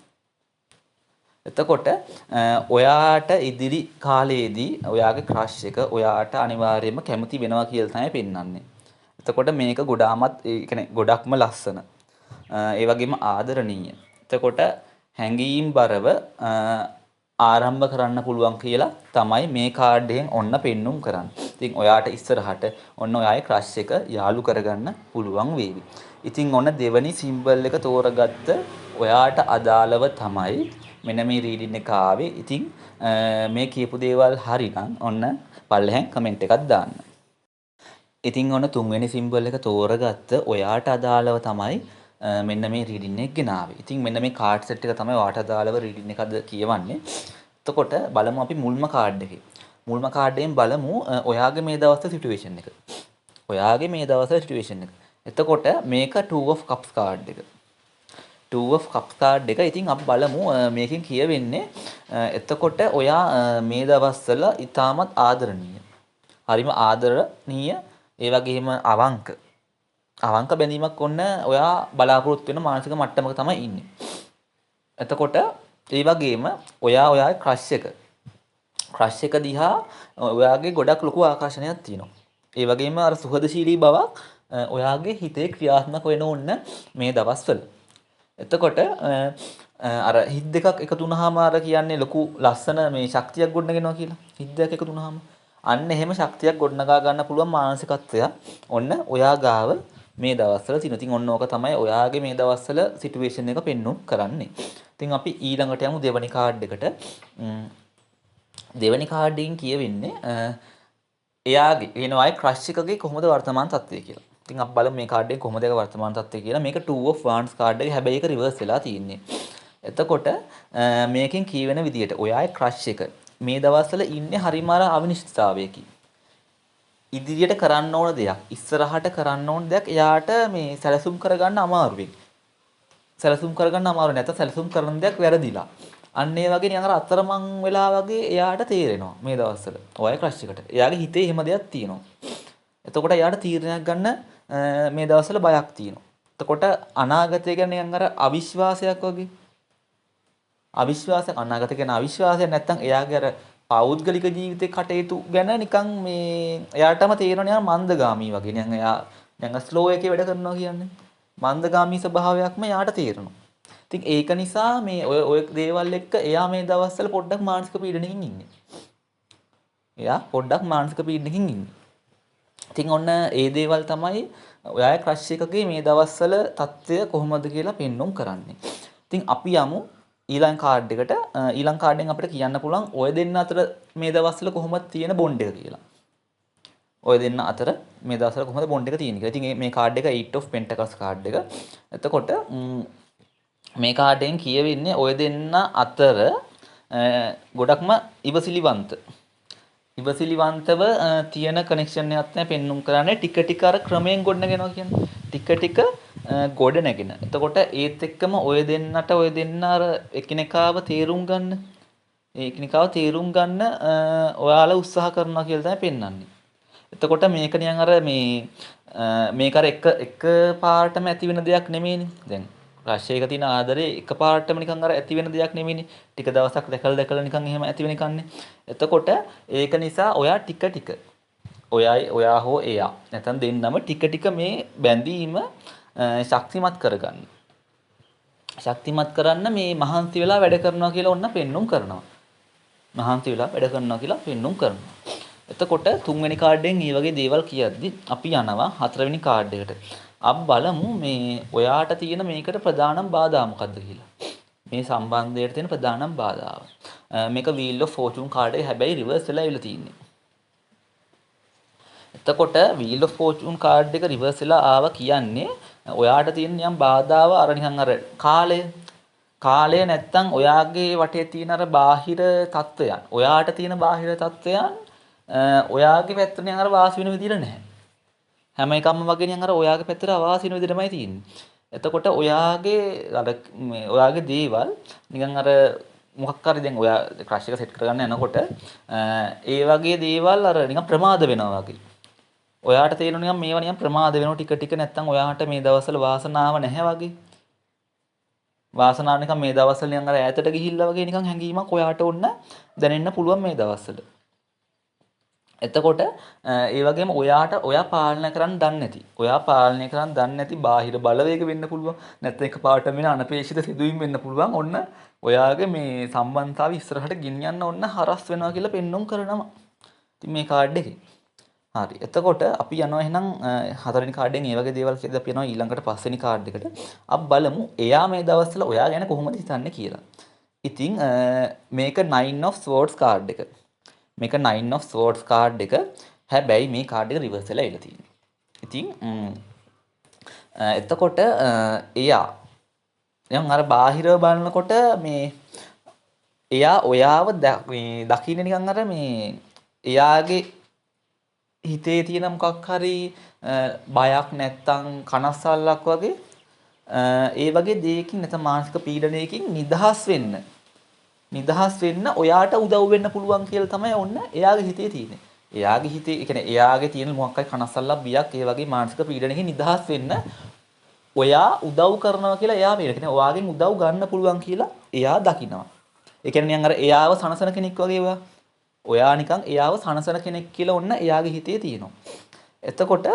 S1: එතකොට ඔයාට ඉදිරි කාලයේදී ඔයාගේ ක්‍රෂ් එක ඔයාට අනිවාර්යයෙන්ම කැමති වෙනවා කියලා තමයි පෙන්වන්නේ. එතකොට මේක ගොඩාමත් ඒ කියන්නේ ගොඩක්ම ලස්සන. ඒ වගේම ආදරණීය. එතකොට හැඟීම් බරව ආරම්භ කරන්න පුළුවන් කියලා තමයි මේ කාඩ් එකෙන් ඔන්න පෙන්눔 කරන්නේ. ඉතින් ඔයාට ඉස්සරහට ඔන්න ඔයාගේ ක්‍රෂ් එක යාළු කරගන්න පුළුවන් වේවි. ඉතින් ඔන්න දෙවනි සිම්බල් එක තෝරගත්ත ඔයාට අදාළව තමයි මෙන්න මේ රීඩින් එක ආවේ. ඉතින් මේ කියපු දේවල් හරිනම් ඔන්න පල්ලෙහෙන් කමෙන්ට් එකක් දාන්න. ඉතින් ඔන්න තුන්වෙනි සිම්බල් එක තෝරගත්ත ඔයාට අදාළව තමයි මෙන්න මේ රීඩින් එක ගෙනාවේ. ඉතින් මෙන්න මේ කාඩ් සෙට් එක තමයි ඔයාට අදාළව රීඩින් එක අද කියවන්නේ. එතකොට බලමු අපි මුල්ම කාඩ් එකේ. මුල්ම කාඩ් එකෙන් බලමු ඔයාගේ මේ දවස්වල සිටුේෂන් එක. ඔයාගේ මේ දවස්වල සිටුේෂන් එක. එතකොට මේක 2 of cups කාඩ් එක. 2 of cups කාඩ් එක. ඉතින් අපි බලමු මේකෙන් කියවෙන්නේ එතකොට ඔයා මේ දවස්වල ඉතාමත් ආදරණීය. හරිම ආදරණීය ඒ වගේම අවංක බැඳීමක් ඔන්න ඔයා බලාපොරොත්තු වෙන මානසික මට්ටමක තමයි ඉන්නේ. එතකොට ඒ වගේම ඔයාගේ ක්‍රෂ් එක දිහා ඔයාගේ ගොඩක් ලොකු ආකර්ෂණයක් තියෙනවා. ඒ වගේම අර සුහදශීලී බවක් ඔයාගේ හිතේ ක්‍රියාත්මක වෙන ඕන්න මේ දවස්වල. එතකොට අර හිත් දෙකක් එකතු වුණාම අර කියන්නේ ලොකු ලස්සන මේ ශක්තියක් ගොඩනගෙනවා කියලා. හිත් දෙකක් එකතු වුණාම අන්න එහෙම ශක්තියක් ගොඩනගා ගන්න පුළුවන් මානසිකත්වය ඔන්න ඔයා ගාව මේ දවස්වල තියෙනවා. ඉතින් ඔන්න ඕක තමයි ඔයාගේ මේ දවස්වල සිටුේෂන් එක පෙන්වුම් කරන්නේ. ඉතින් අපි ඊළඟට යමු දෙවනි කාඩ් එකට. දෙවනි කාඩ් එකෙන් කියවෙන්නේ එයාගේ වෙනවා අය ක්‍රෂ් එකගේ කොහොමද වර්තමාන තත්ත්වය කියලා. ඉතින් අපි බලමු මේ කාඩ් එකේ කොහොමද ඒක වර්තමාන තත්ත්වය කියලා. මේක 2 of wands කාඩ් එක. හැබැයි ඒක රිවර්ස් වෙලා තියෙන්නේ. එතකොට මේකෙන් කියවෙන විදියට ඔයාගේ ක්‍රෂ් එක මේ දවස්වල ඉන්නේ හරිම අවිනිශ්චිතතාවයකින්. ඉදිරියට කරන්න ඕන දෙයක්, ඉස්සරහට කරන්න ඕන දෙයක් එයාට මේ සැලසුම් කරගන්න අමාරුයි. සැලසුම් කරගන්න අමාරු නැත්නම් සැලසුම් කරන දෙයක් වැරදිලා. අන්න ඒ වගේ නිකන් අර අතරමං වෙලා වගේ එයාට තේරෙනවා මේ දවස්වල. ඔයයි ක්‍රෂ් එකට. එයාගේ හිතේ එහෙම දෙයක් තියෙනවා. එතකොට එයාට තීරණයක් ගන්න මේ දවස්වල බයක් තියෙනවා. එතකොට අනාගතය ගැන නිකන් අර අවිශ්වාසයක් වගේ. අවිශ්වාසයක් අනාගතය ගැන අවිශ්වාසයක් නැත්නම් එයාගේ අර පෞද්ගලික ජීවිතේ කටයුතු ගැන නිකන් මේ එයාටම තේරෙනවා නිකන් මන්දගාමී වගේ. නිකන් එයා නිකන් ස්ලෝ එකේ වැඩ කරනවා කියන්නේ. මන්දගාමී ස්වභාවයක්ම යාට තේරෙනවා. ඉතින් ඒක නිසා මේ ඔය දේවල් එක්ක එයා මේ දවස්වල පොඩ්ඩක් මානසික පීඩනකින් ඉන්නේ. එයා පොඩ්ඩක් මානසික පීඩනකින් ඉන්නේ. ඉතින් ඔන්න ඒ දේවල් තමයි ඔයාගේ ක්‍රෂ් එකගේ මේ දවස්වල තත්ත්වය කොහොමද කියලා පෙන්වුම් කරන්නේ. ඉතින් අපි යමු ඊළඟ කාඩ් එකට. ඊළඟ කාඩෙන් අපිට කියන්න පුළුවන් ඔය දෙන්න අතර මේ දවස්වල කොහොමද තියෙන බොන්ඩ් එක කියලා. ඔය දෙන්න අතර මේ දවස්වල කොහොමද බොන්ඩ් එක තියෙන්නේ කියලා. ඉතින් මේ කාඩ් එක 8 of Pentacles කාඩ් එක. එතකොට මේ කාඩෙන් කියවෙන්නේ ඔය දෙන්න අතර ගොඩක්ම ඉවසිලිවන්තව තියෙන කනෙක්ෂන් එකක් තමයි පෙන්눔 කරන්නේ. ටික ටික අර ක්‍රමයෙන් ගොඩනගෙනවා කියන්නේ. ටික ටික ගොඩ නැගෙන. එතකොට ඒත් එක්කම ඔය දෙන්නට ඔය දෙන්න අර එකිනෙකාව තේරුම් ගන්න ඔයාලා උත්සාහ කරනවා කියලා තමයි පෙන්වන්නේ. එතකොට මේක නිකන් අර මේක අර එක පාටම ඇති වෙන දෙයක් නෙමෙයිනේ. දැන් ක්‍රෂ් එක තියෙන ආදරේ එක පාටම නිකන් අර ඇති වෙන දෙයක් නෙමෙයිනේ. ටික දවසක් දැකලා නිකන් එහෙම ඇති වෙන එකක් නේ. එතකොට ඒක නිසා ඔයා ටික ටික ඔයා හෝ එයා නැත්නම් දෙන්නම ටික ටික මේ බැඳීම ශක්තිමත් කරගන්න. ශක්තිමත් කරන්න මේ මහන්සි වෙලා වැඩ කරනවා කියලා ඔන්න පෙන්눔 කරනවා. මහන්සි වෙලා වැඩ කරනවා කියලා පෙන්눔 කරනවා. එතකොට තුන්වෙනි කාඩ්ඩෙන් මේ වගේ දේවල් කියද්දි අපි යනවා හතරවෙනි කාඩ් එකට. අපි බලමු මේ ඔයාට තියෙන මේකට ප්‍රධානම බාධා මොකද්ද කියලා. මේ සම්බන්ධයට තියෙන ප්‍රධානම බාධාව. මේක Wheel of Fortune කාඩ් එක හැබැයි රිවර්ස් වෙලා ඉවිලා තියෙන්නේ. එතකොට Wheel of Fortune කාඩ් එක රිවර්ස් වෙලා ආවා කියන්නේ ඔයාට තියෙන යම් බාධාව අර නිකන් අර කාලය නැත්තම් ඔයාගේ වටේ තියෙන අර බාහිර තත්වයන් ඔයාට තියෙන බාහිර තත්වයන් ඔයාගේ පැත්තට නිකන් අර වාසි වෙන විදිහට නැහැ. හැම එකක්ම වගේ නිකන් අර ඔයාගේ පැත්තට අවාසි වෙන විදිහටමයි තියෙන්නේ. එතකොට ඔයාගේ දේවල් නිකන් අර මොකක් හරි දැන් ඔයා ක්‍රෂ් එක සෙට් කරගන්න යනකොට ඒ වගේ දේවල් අර නිකන් ප්‍රමාද වෙනවා වගේ. ඔයාට තේරෙනවා නිකන් මේවා නිකන් ප්‍රමාද වෙනවා ටික ටික නැත්තම් ඔයාට මේ දවස්වල වාසනාව නැහැ වගේ. වාසනාව නිකන් මේ දවස්වල නිකන් අර ඈතට ගිහිල්ලා වගේ නිකන් හැඟීමක් ඔයාට ඔන්න දැනෙන්න පුළුවන් මේ දවස්වල. එතකොට ඒ වගේම ඔයා පාලනය කරන්න දන්නේ නැති බාහිර බලවේග වෙන්න පුළුවන්. නැත්නම් එකපාරටම වෙන අනපේක්ෂිත සිදුවීම් වෙන්න පුළුවන්. ඔන්න ඔයාගේ මේ සම්බන්ධතාවය ඉස්සරහට ගෙනියන්න ඔන්න හරස් වෙනවා කියලා පෙන්වුම් කරනවා. ඉතින් මේ කාඩ් එකේ. හරි. එතකොට අපි යනවා එහෙනම් හතරවෙනි කාඩෙන් මේ වගේ දේවල් කියලා අපි යනවා ඊළඟට පස්වෙනි කාඩ් එකට. අපි බලමු එයා මේ දවස්වල ඔයා ගැන කොහොමද හිතන්නේ කියලා. ඉතින් මේක 9 of Swords කාඩ් එක. මේක 9 of Swords කාඩ් එක. හැබැයි මේ කාඩ් එක රිවර්ස් වෙලා ඉලා තියෙනවා. ඉතින් එතකොට එයා දැන් අර බාහිරව බලනකොට මේ එයා ඔයාව දකින්න නිකන් අර මේ එයාගේ හිතේ තියෙන මොකක් හරි බයක් නැත්තම් කනස්සල්ලක් වගේ ඒ වගේ දෙයකින් නැත්නම් මානසික පීඩනයකින් නිදහස් වෙන්න ඔයාට උදව් වෙන්න පුළුවන් කියලා තමයි ඔන්න එයාගේ හිතේ තියෙන්නේ. එයාගේ හිතේ ඒ කියන්නේ එයාගේ තියෙන මොකක් හරි කනස්සල්ලක් බියක් ඒ වගේ මානසික පීඩනයකින් නිදහස් වෙන්න ඔයා උදව් කරනවා කියලා එයා මේ කියන්නේ ඔයාගෙන් උදව් ගන්න පුළුවන් කියලා එයා දකිනවා. ඒ කියන්නේ නිකන් අර එයාව සනසන කෙනෙක් වගේ ඔයා නිකන් එයාව සනසන කෙනෙක් කියලා ඔන්න එයාගේ හිතේ තියෙනවා. එතකොට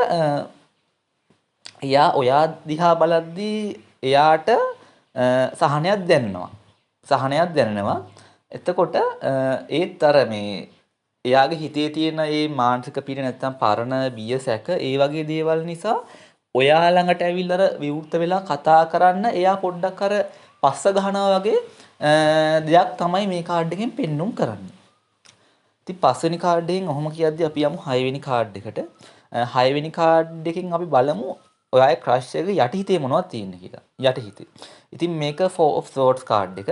S1: එයා ඔයා දිහා බලද්දී එයාට සහනයක් දැනෙනවා. එතකොට ඒත් අර මේ එයාගේ හිතේ තියෙන මේ මානසික පීඩන නැත්තම් පරණ බිය සැක ඒ වගේ දේවල් නිසා ඔයා ළඟට ඇවිල්ලා අර විවෘත වෙලා කතා කරන්න එයා පොඩ්ඩක් අර පස්ස ගහනවා වගේ දෙයක් තමයි මේ කාඩ් එකෙන් පෙන්눔 කරන්නේ. ඉතින් පස්වෙනි කාඩ් එකෙන් ඔහොම කියද්දි අපි යමු 6 වෙනි කාඩ් එකට. 6 වෙනි කාඩ් එකෙන් අපි බලමු ඔයාගේ ක්‍රෂ් එක යටිහිතේ මොනවද තියෙන්නේ කියලා. යටිහිතේ. ඉතින් මේක 4 of Swords කාඩ් එක.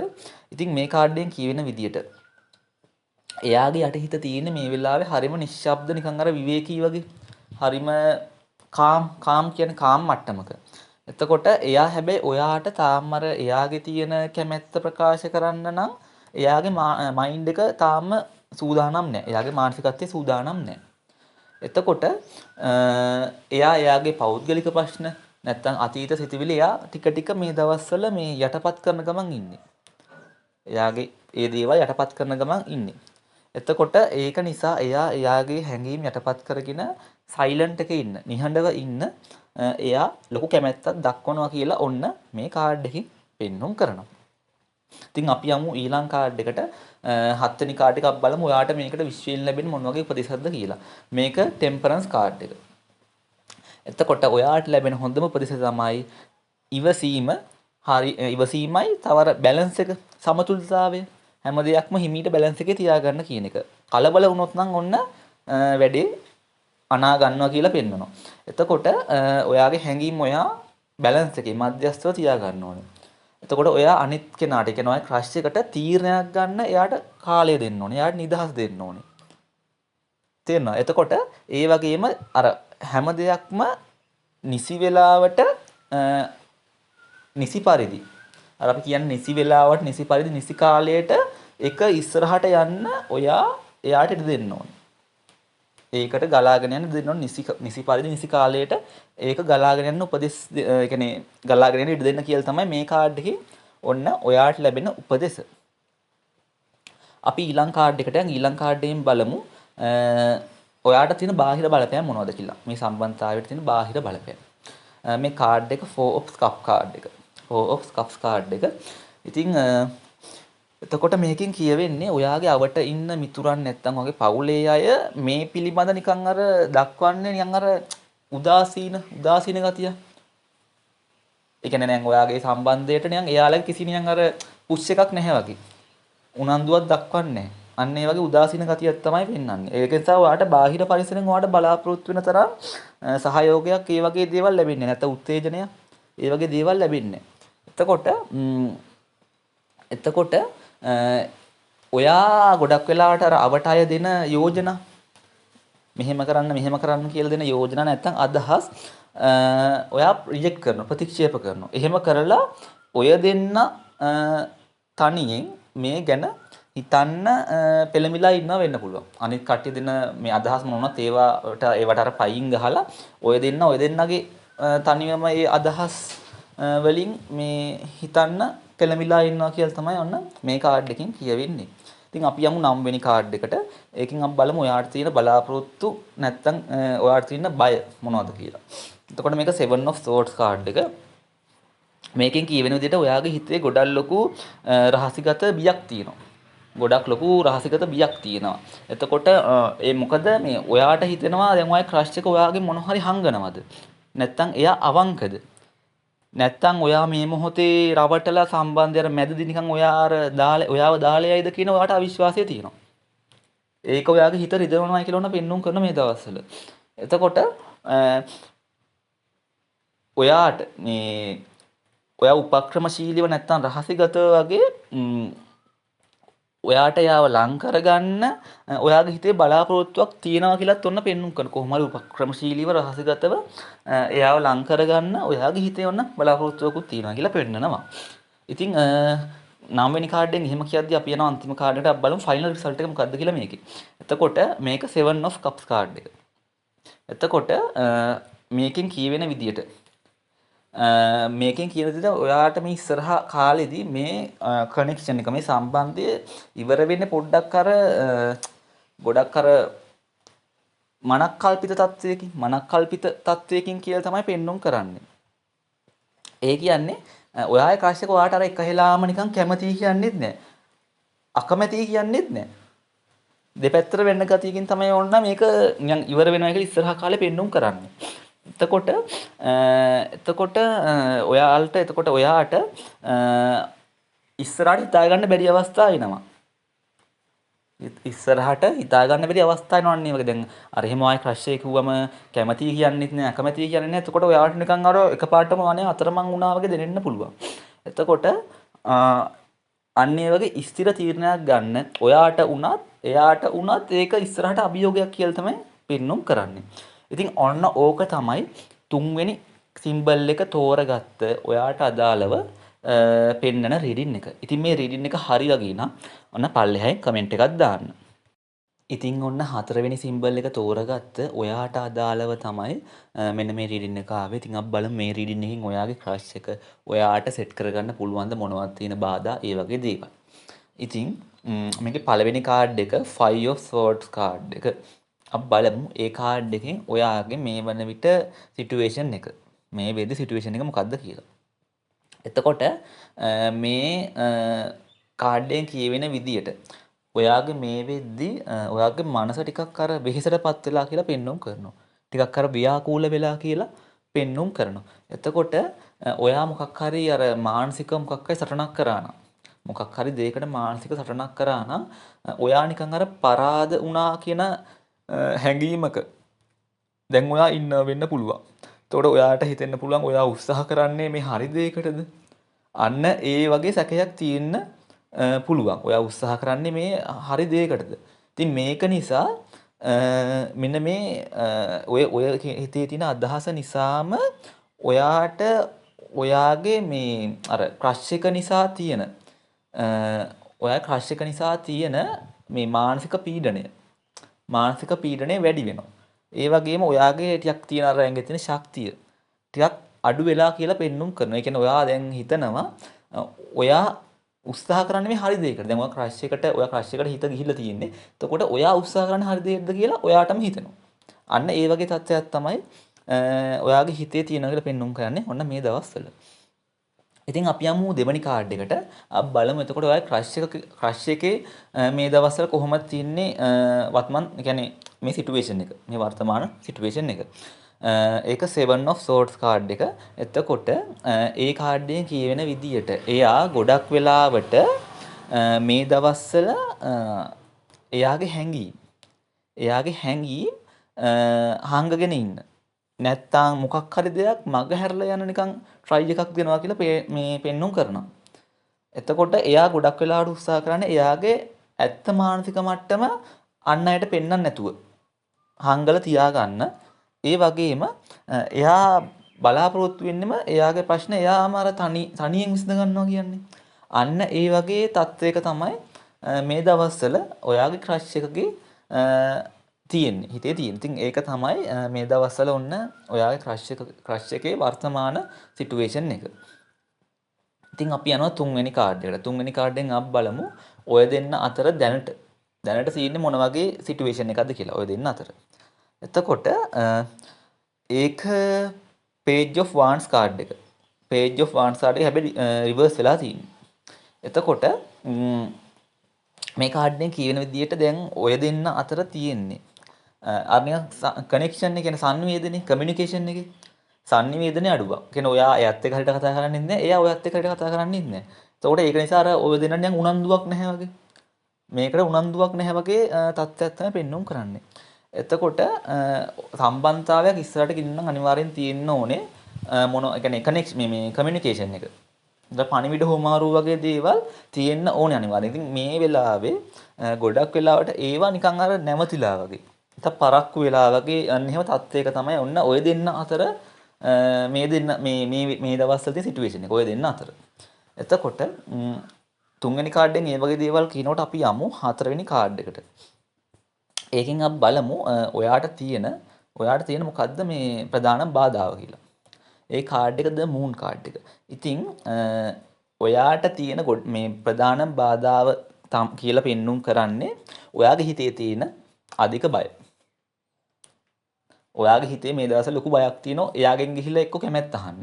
S1: ඉතින් මේ කාඩ් එකෙන් කියවෙන විදියට එයාගේ යටිහිත තියෙන මේ වෙලාවේ හරිම නිශ්ශබ්ද නිකන් අර විවේකී වගේ. හරිම කාම් කියන්නේ කාම් මට්ටමක. එතකොට එයා හැබැයි ඔයාට තාම අර එයාගේ තියෙන කැමැත්ත ප්‍රකාශ කරන්න නම් එයාගේ මයින්ඩ් එක තාම සූදානම් නැහැ. එයාගේ මානසිකත්වයේ සූදානම් නැහැ. එතකොට එයාගේ පෞද්ගලික ප්‍රශ්න නැත්තම් අතීත සිතුවිලි එයා ටික ටික මේ දවස්වල මේ යටපත් කරන ගමන් ඉන්නේ. එයාගේ ඒ දේවල් යටපත් කරන ගමන් ඉන්නේ. එතකොට ඒක නිසා එයා එයාගේ හැඟීම් යටපත් කරගෙන සයිලන්ට් එකේ ඉන්න, නිහඬව ඉන්න එයා ලොකු කැමැත්තක් දක්වනවා කියලා ඔන්න මේ කාඩ් එකකින් පෙන්눔 කරනවා. ඉතින් අපි යමු ඊළඟ කාඩ් එකට. හත්වෙනි කාඩ් එකක් බලමු. ඔයාට මේකට විශ්වයෙන් ලැබෙන මොන වගේ ප්‍රතිශතද කියලා. මේක ටෙම්පරන්ස් කාඩ් එක. එතකොට ඔයාට ලැබෙන හොඳම ප්‍රතිශතය තමයි ඉවසීම. හරි ඉවසීමයි තවර බැලන්ස් එක, සමතුලිතතාවය. හැම දෙයක්ම හිමීට බැලන්ස් එකේ තියාගන්න කියන එක. කලබල වුණොත් නම් ඔන්න වැඩේ අනා ගන්නවා කියලා පෙන්වනවා. එතකොට ඔයාගේ හැඟීම් ඔයා බැලන්ස් එකේ මධ්‍යස්ථව තියාගන්න ඕනේ. එතකොට ඔයා අනිත් කෙනාට කියනවා ක්‍රෂ් එකට තීරණයක් ගන්න එයාට කාලය දෙන්න ඕනේ. එයාට නිදහස් දෙන්න ඕනේ. තේරෙනවද? එතකොට ඒ වගේම අර හැම දෙයක්ම නිසි වෙලාවට නිසි පරිදි අර අපි කියන්නේ නිසි වෙලාවට නිසි පරිදි නිසි කාලයට එක ඉස්සරහට යන්න ඔයා එයාට ඉඩ දෙන්න ඕනේ. ඒකට ගලාගෙන යන්න දෙන්න ඕනේ නිසි පරිදි නිසි කාලයට ඒක ගලාගෙන යන්න උපදෙස් ඒ කියන්නේ ගලාගෙන යන්න ඉඩ දෙන්න කියලා තමයි මේ කාඩ් එකේ ඔන්න ඔයාට ලැබෙන උපදෙස. අපි ඊළඟ කාඩ් එකට යන් ඊළඟ කාඩ් එකෙන් බලමු ඔයාට තියෙන බාහිර බලපෑම් මොනවද කියලා. මේ සම්බන්ධතාවයට තියෙන බාහිර බලපෑම්. මේ කාඩ් එක 4 of cup කාඩ් එක. 4 of cups කාඩ් එක. ඉතින් එතකොට මේකෙන් කියවෙන්නේ ඔයාගේ අවට ඉන්න මිතුරන් නැත්තම් වගේ පවුලේ අය මේ පිළිබඳ නිකන් අර දක්වන්නේ නිකන් අර උදාසීන ගතිය. ඒ කියන්නේ දැන් ඔයාගේ සම්බන්ධයට නිකන් එයාලගේ කිසි නිකන් අර පුෂ් එකක් නැහැ වගේ. උනන්දුවක් දක්වන්නේ නැහැ. අන්න ඒ වගේ උදාසීන ගතියක් තමයි පෙන්වන්නේ. ඒක නිසා ඔයාට බාහිර පරිසරෙන් ඔයාට බලාපොරොත්තු වෙන තරම් සහයෝගයක් ඒ වගේ දේවල් ලැබෙන්නේ නැත්නම් උත්තේජනයක් ඒ වගේ දේවල් ලැබෙන්නේ නැහැ. එතකොට ඔයා ගොඩක් වෙලාවට අර අවට අය දෙන යෝජනා මෙහෙම කරන්න කියලා දෙන යෝජනා නැත්තම් අදහස් ඔයා රිජෙක්ට් කරනවා, ප්‍රතික්ෂේප කරනවා. එහෙම කරලා ඔය දෙන්න තනියෙන් මේ ගැන හිතන්න පෙළමිලා ඉන්නව වෙන්න පුළුවන්. අනිත් කට්ටිය දෙන මේ අදහස් මොනවත් ඒවට අර පයින් ගහලා ඔය දෙන්නගේ තනියම ඒ අදහස් වලින් මේ හිතන්න පෙළමිලා ඉන්නවා කියලා තමයි ඔන්න මේ කාඩ් එකකින් කියවෙන්නේ. ඉතින් අපි යමු 9 වෙනි කාඩ් එකට. ඒකෙන් අපි බලමු ඔයාට තියෙන බලාපොරොත්තු නැත්තම් ඔයාට තියෙන බය මොනවද කියලා. එතකොට මේක 7 of swords කාඩ් එක. මේකෙන් කියවෙන විදිහට ඔයාගේ හිතේ ගොඩක් ලොකු රහසිගත බියක් තියෙනවා. ගොඩක් ලොකු රහසිගත බියක් තියෙනවා. එතකොට ඒ මොකද මේ ඔයාට හිතෙනවා දැන් ඔයාගේ ක්‍රෂ් එක ඔයාගේ මොන හරි හංගනවද? නැත්තම් එයා අවංකද? නැත්තම් ඔයා මේ මොහොතේ රවටලා සම්බන්ධය මැදදී නිකන් ඔයාව දාලා යයිද කියන ඔයාට අවිශ්වාසය තියෙනවා. ඒක ඔයාගේ හිත රිදවනවා කියලා පෙන්눔 කරන මේ දවස්වල. එතකොට ඔයාට මේ ඔයා උපක්‍රමශීලීව නැත්තම් රහසිගත වගේ ඔයාට යාව ලං කරගන්න ඔයාගේ හිතේ බලාපොරොත්තුවක් තියෙනවා කියලාත් ඔන්න පෙන්눔 කරන කොහොම හරි උපක්‍රමශීලීව රහසිගතව එයාව ලං කරගන්න ඔයාගේ හිතේ ඔන්න බලාපොරොත්තුවකුත් තියෙනවා කියලා පෙන්නනවා. ඉතින් 9 වෙනි කාඩ් එකෙන් එහෙම කියද්දි අපි යනවා අන්තිම කාඩ් එකට බලමු ෆයිනල් රිසල්ට් එක මොකක්ද කියලා මේකේ. එතකොට මේක 7 of cups කාඩ් එක. එතකොට මේකෙන් කියවෙන විදියට මේකෙන් කියන විදිහට ඔයාට මේ ඉස්සරහා කාලෙදී මේ කනෙක්ෂන් එක මේ සම්බන්ධය ඉවර වෙන්නේ පොඩ්ඩක් අර ගොඩක් අර මනක්කල්පිත තත්වයකින් කියලා තමයි පෙන්눔 කරන්නේ. ඒ කියන්නේ ඔයාගේ ක්‍රෂ් එක ඔයාට අර එක හෙලාම නිකන් කැමති කියන්නේත් නැහැ. අකමැති කියන්නේත් නැහැ. දෙපැත්තට වෙන්න ගතියකින් තමයි ඕන්න මේක නිකන් ඉවර වෙනවා කියලා ඉස්සරහා කාලේ පෙන්눔 කරන්නේ. එතකොට ඔයාට ඉස්සරහට හිතා ගන්න බැරි අවස්ථා එනවා. ඉස්සරහට හිතා ගන්න බැරි අවස්ථා එනවා නේ වගේ. දැන් අර එහෙම ආයි ක්‍රෂ් එක කිව්වම කැමති කියන්නෙත් නෑ, අකමැති කියන්නේ නෑ. එතකොට ඔයාට නිකන් අර එකපාරටම අනේ අතරමං වුණා වගේ දැනෙන්න පුළුවන්. එතකොට අන්න ඒ වගේ ස්ථිර තීරණයක් ගන්න ඔයාට උනත් එයාට උනත් ඒක ඉස්සරහට අභියෝගයක් කියලා තමයි පෙන්눔 කරන්නේ. ඉතින් ඔන්න ඕක තමයි 3 වෙනි සිම්බල් එක තෝරගත්ත ඔයාට අදාළව පෙන්නන රීඩින් එක. ඉතින් මේ රීඩින් එක හරි වගේ නම් ඔන්න පල්ලෙහායින් කමෙන්ට් එකක් දාන්න. ඉතින් ඔන්න 4 වෙනි සිම්බල් එක තෝරගත්ත ඔයාට අදාළව තමයි මෙන්න මේ රීඩින් එක ආවේ. ඉතින් අපි බලමු මේ රීඩින් එකෙන් ඔයාගේ ක්‍රෂ් එක ඔයාට සෙට් කරගන්න පුළුවන්ද මොනවද තියෙන බාධා ඒ වගේ දේවල්. ඉතින් මේකේ පළවෙනි කාඩ් එක 5 of swords කාඩ් එක. අපි බලමු ඒ කාඩ් එකෙන් ඔයාගේ මේ වන විට සිටුේෂන් එක. මේ වෙද්දි සිටුේෂන් එක මොකක්ද කියලා. එතකොට මේ කාඩ් එකෙන් කියවෙන විදියට ඔයාගේ මේ වෙද්දි ඔයාගේ මනස ටිකක් අර වෙහෙසටපත් වෙලා කියලා පෙන්වුම් කරනවා. ටිකක් අර ව්‍යාකූල වෙලා කියලා පෙන්වුම් කරනවා. එතකොට ඔයා මොකක් හරි අර මානසික මොකක් හරි සටනක් කරා නම් මොකක් හරි දෙයකට මානසික සටනක් කරා නම් ඔයා නිකන් අර පරාද වුණා කියන හැඟීමක දැන් ඔයා ඉන්න වෙන්න පුළුවන්. එතකොට ඔයාට හිතෙන්න පුළුවන් ඔයා උත්සාහ කරන්නේ මේ හරි දෙයකටද? අන්න ඒ වගේ සැකයක් තියෙන්න පුළුවන්. ඔයා උත්සාහ කරන්නේ මේ හරි දෙයකටද? ඉතින් මේක නිසා මෙන්න මේ ඔය හිතේ තියෙන අදහස නිසාම ඔයාට ඔයාගේ මේ අර ක්‍රෂ් එක නිසා තියෙන ඔයා ක්‍රෂ් එක නිසා තියෙන මේ මානසික පීඩනය වැඩි වෙනවා. ඒ වගේම ඔයාගේ ටිකක් තියෙන අර ඇඟේ තියෙන ශක්තිය ටිකක් අඩු වෙලා කියලා පෙන්눔 කරනවා. ඒ කියන්නේ ඔයා දැන් හිතනවා ඔයා උත්සාහ කරන්නේ මේ හරි දෙයකට. දැන් ඔයා ක්‍රෂ් එකට හිත ගිහිල්ලා තියෙන්නේ. එතකොට ඔයා උත්සාහ කරන්නේ හරි දෙයක්ද කියලා ඔයාටම හිතෙනවා. අන්න ඒ වගේ තත්ත්වයක් තමයි ඔයාගේ හිතේ තියෙනවා කියලා පෙන්눔 කරන්නේ ඔන්න මේ දවස්වල. ඉතින් අපි යමු දෙවනි කාඩ් එකට. අපි බලමු එතකොට ඔයාගේ ක්‍රෂ් එකේ මේ දවස්වල කොහොමද තියන්නේ වත්මන් කියන්නේ මේ සිටුේෂන් එක. මේ වර්තමාන සිටුේෂන් එක. ඒක 7 of swords කාඩ් එක. එතකොට ඒ කාඩ් එකේ කියවෙන විදියට එයා ගොඩක් වෙලාවට මේ දවස්වල එයාගේ හැඟීම් හංගගෙන ඉන්න. නැත්තම් මොකක් හරි දෙයක් මග හැරලා යන නිකන් try එකක් දෙනවා කියලා මේ පෙන්눔 කරනවා. එතකොට එයා ගොඩක් වෙලාවට උත්සාහ කරන්නේ එයාගේ ඇත්ත මානසික මට්ටම අන් අයට පෙන්වන්න නැතුව හංගල තියාගන්න. ඒ වගේම එයා බලාපොරොත්තු වෙන්නෙම එයාගේ ප්‍රශ්න එයාම අර තනියෙන් විසඳ ගන්නවා කියන්නේ. අන්න ඒ වගේ තත්වයක තමයි මේ දවස්වල ඔයාගේ ක්‍රෂ් එකගේ තියෙන්නේ. හිතේ තියෙන. ඉතින් ඒක තමයි මේ දවස්වල ඔන්න ඔයාගේ ක්‍රෂ් එකේ වර්තමාන සිටුේෂන් එක. ඉතින් අපි යනවා තුන්වෙනි කාඩ් එකට. තුන්වෙනි කාඩෙන් අපි බලමු ඔය දෙන්න අතර දැනට තියෙන්නේ මොන වගේ සිටුේෂන් එකක්ද කියලා ඔය දෙන්න අතර. එතකොට ඒක page of wands කාඩ් එක. page of wands කාඩ් එක හැබැයි රිවර්ස් වෙලා තියෙන්නේ. එතකොට මේ කාඩ් එකෙන් කියන විදිහට දැන් ඔය දෙන්න අතර තියෙන්නේ අර කනෙක්ෂන් එක කියන්නේ සංවේදනය කමියුනිකේෂන් එකේ සංනිවේදනය අඩුවක්. කියන්නේ ඔයා එයත් එක්ක හරියට කතා කරන්නේ නැහැ. එයා ඔයත් එක්ක හරියට කතා කරන්නේ නැහැ. එතකොට ඒක නිසා අර ඔය දෙන්නට නිකන් උනන්දුවක් නැහැ වගේ. මේකට උනන්දුවක් නැහැ වගේ තත්ත්වයක් තමයි පෙන්වුම් කරන්නේ. එතකොට සම්බන්ධතාවයක් ඉස්සරහට ගෙනියන්න අනිවාර්යෙන් තියෙන්න ඕනේ මොන ඒ කියන්නේ මේ කමියුනිකේෂන් එක. දැන් පණිවිඩ හොමාරු වගේ දේවල් තියෙන්න ඕනේ අනිවාර්යෙන්. ඉතින් මේ වෙලාවේ ගොඩක් වෙලාවට ඒවා නිකන් අර නැවතිලා වගේ. ඉතින් පරක්කු වෙලා වගේ අන්න එහෙම තත්ත්වයක තමයි ඔන්න ඔය දෙන්න අතර මේ දවස්වලදී සිටුේෂන් එක ඔය දෙන්න අතර. එතකොට තුන්වෙනි කාඩ්ඩෙන් මේ වගේ දේවල් කියනකොට අපි යමු හතරවෙනි කාඩ් එකට. ඒකෙන් අපි බලමු ඔයාට තියෙන මොකද්ද මේ ප්‍රධාන බාධාව කියලා. ඒ කාඩ් එකද මූන් කාඩ් එක. ඉතින් ඔයාට තියෙන මේ ප්‍රධාන බාධාව කියලා පෙන්눔 කරන්නේ ඔයාගේ හිතේ තියෙන අධික බය. ඔයාගේ හිතේ මේ දවස්වල ලොකු බයක් තියෙනවා. එයාගෙන් ගිහිල්ලා එක්ක කැමැත්ත අහන්න.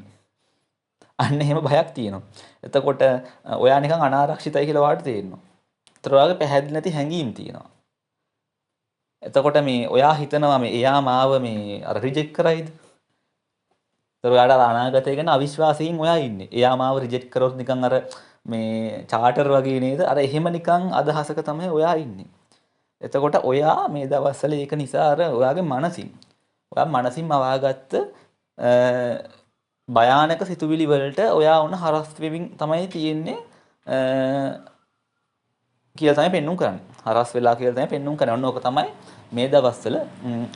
S1: අන්න එහෙම බයක් තියෙනවා. එතකොට ඔයා නිකන් අනාරක්ෂිතයි කියලා වාට තේරෙනවා. ඒතර ඔයාගේ පැහැදිලි නැති හැඟීම් තියෙනවා. එතකොට මේ ඔයා හිතනවා මේ එයා මාව මේ අර රිජෙක්ට් කරයිද? ඒතර ඔයාට අනාගතය ගැන අවිශ්වාසයෙන් ඔයා ඉන්නේ. එයා මාව රිජෙක්ට් කරොත් නිකන් අර මේ චාටර් වගේ නේද? අර එහෙම නිකන් අදහසක තමයි ඔයා ඉන්නේ. එතකොට ඔයා මේ දවස්වල ඒක නිසා අර ඔයාගේ මනසින් මවාගත්ත භයානක සිතුවිලි වලට ඔයා උන හරස් වෙමින් තමයි තියෙන්නේ කියලා තමයි පෙන්눔 කරන්නේ. හරස් වෙලා කියලා තමයි පෙන්눔 කරන්නේ. ඔන්න ඕක තමයි මේ දවස්වල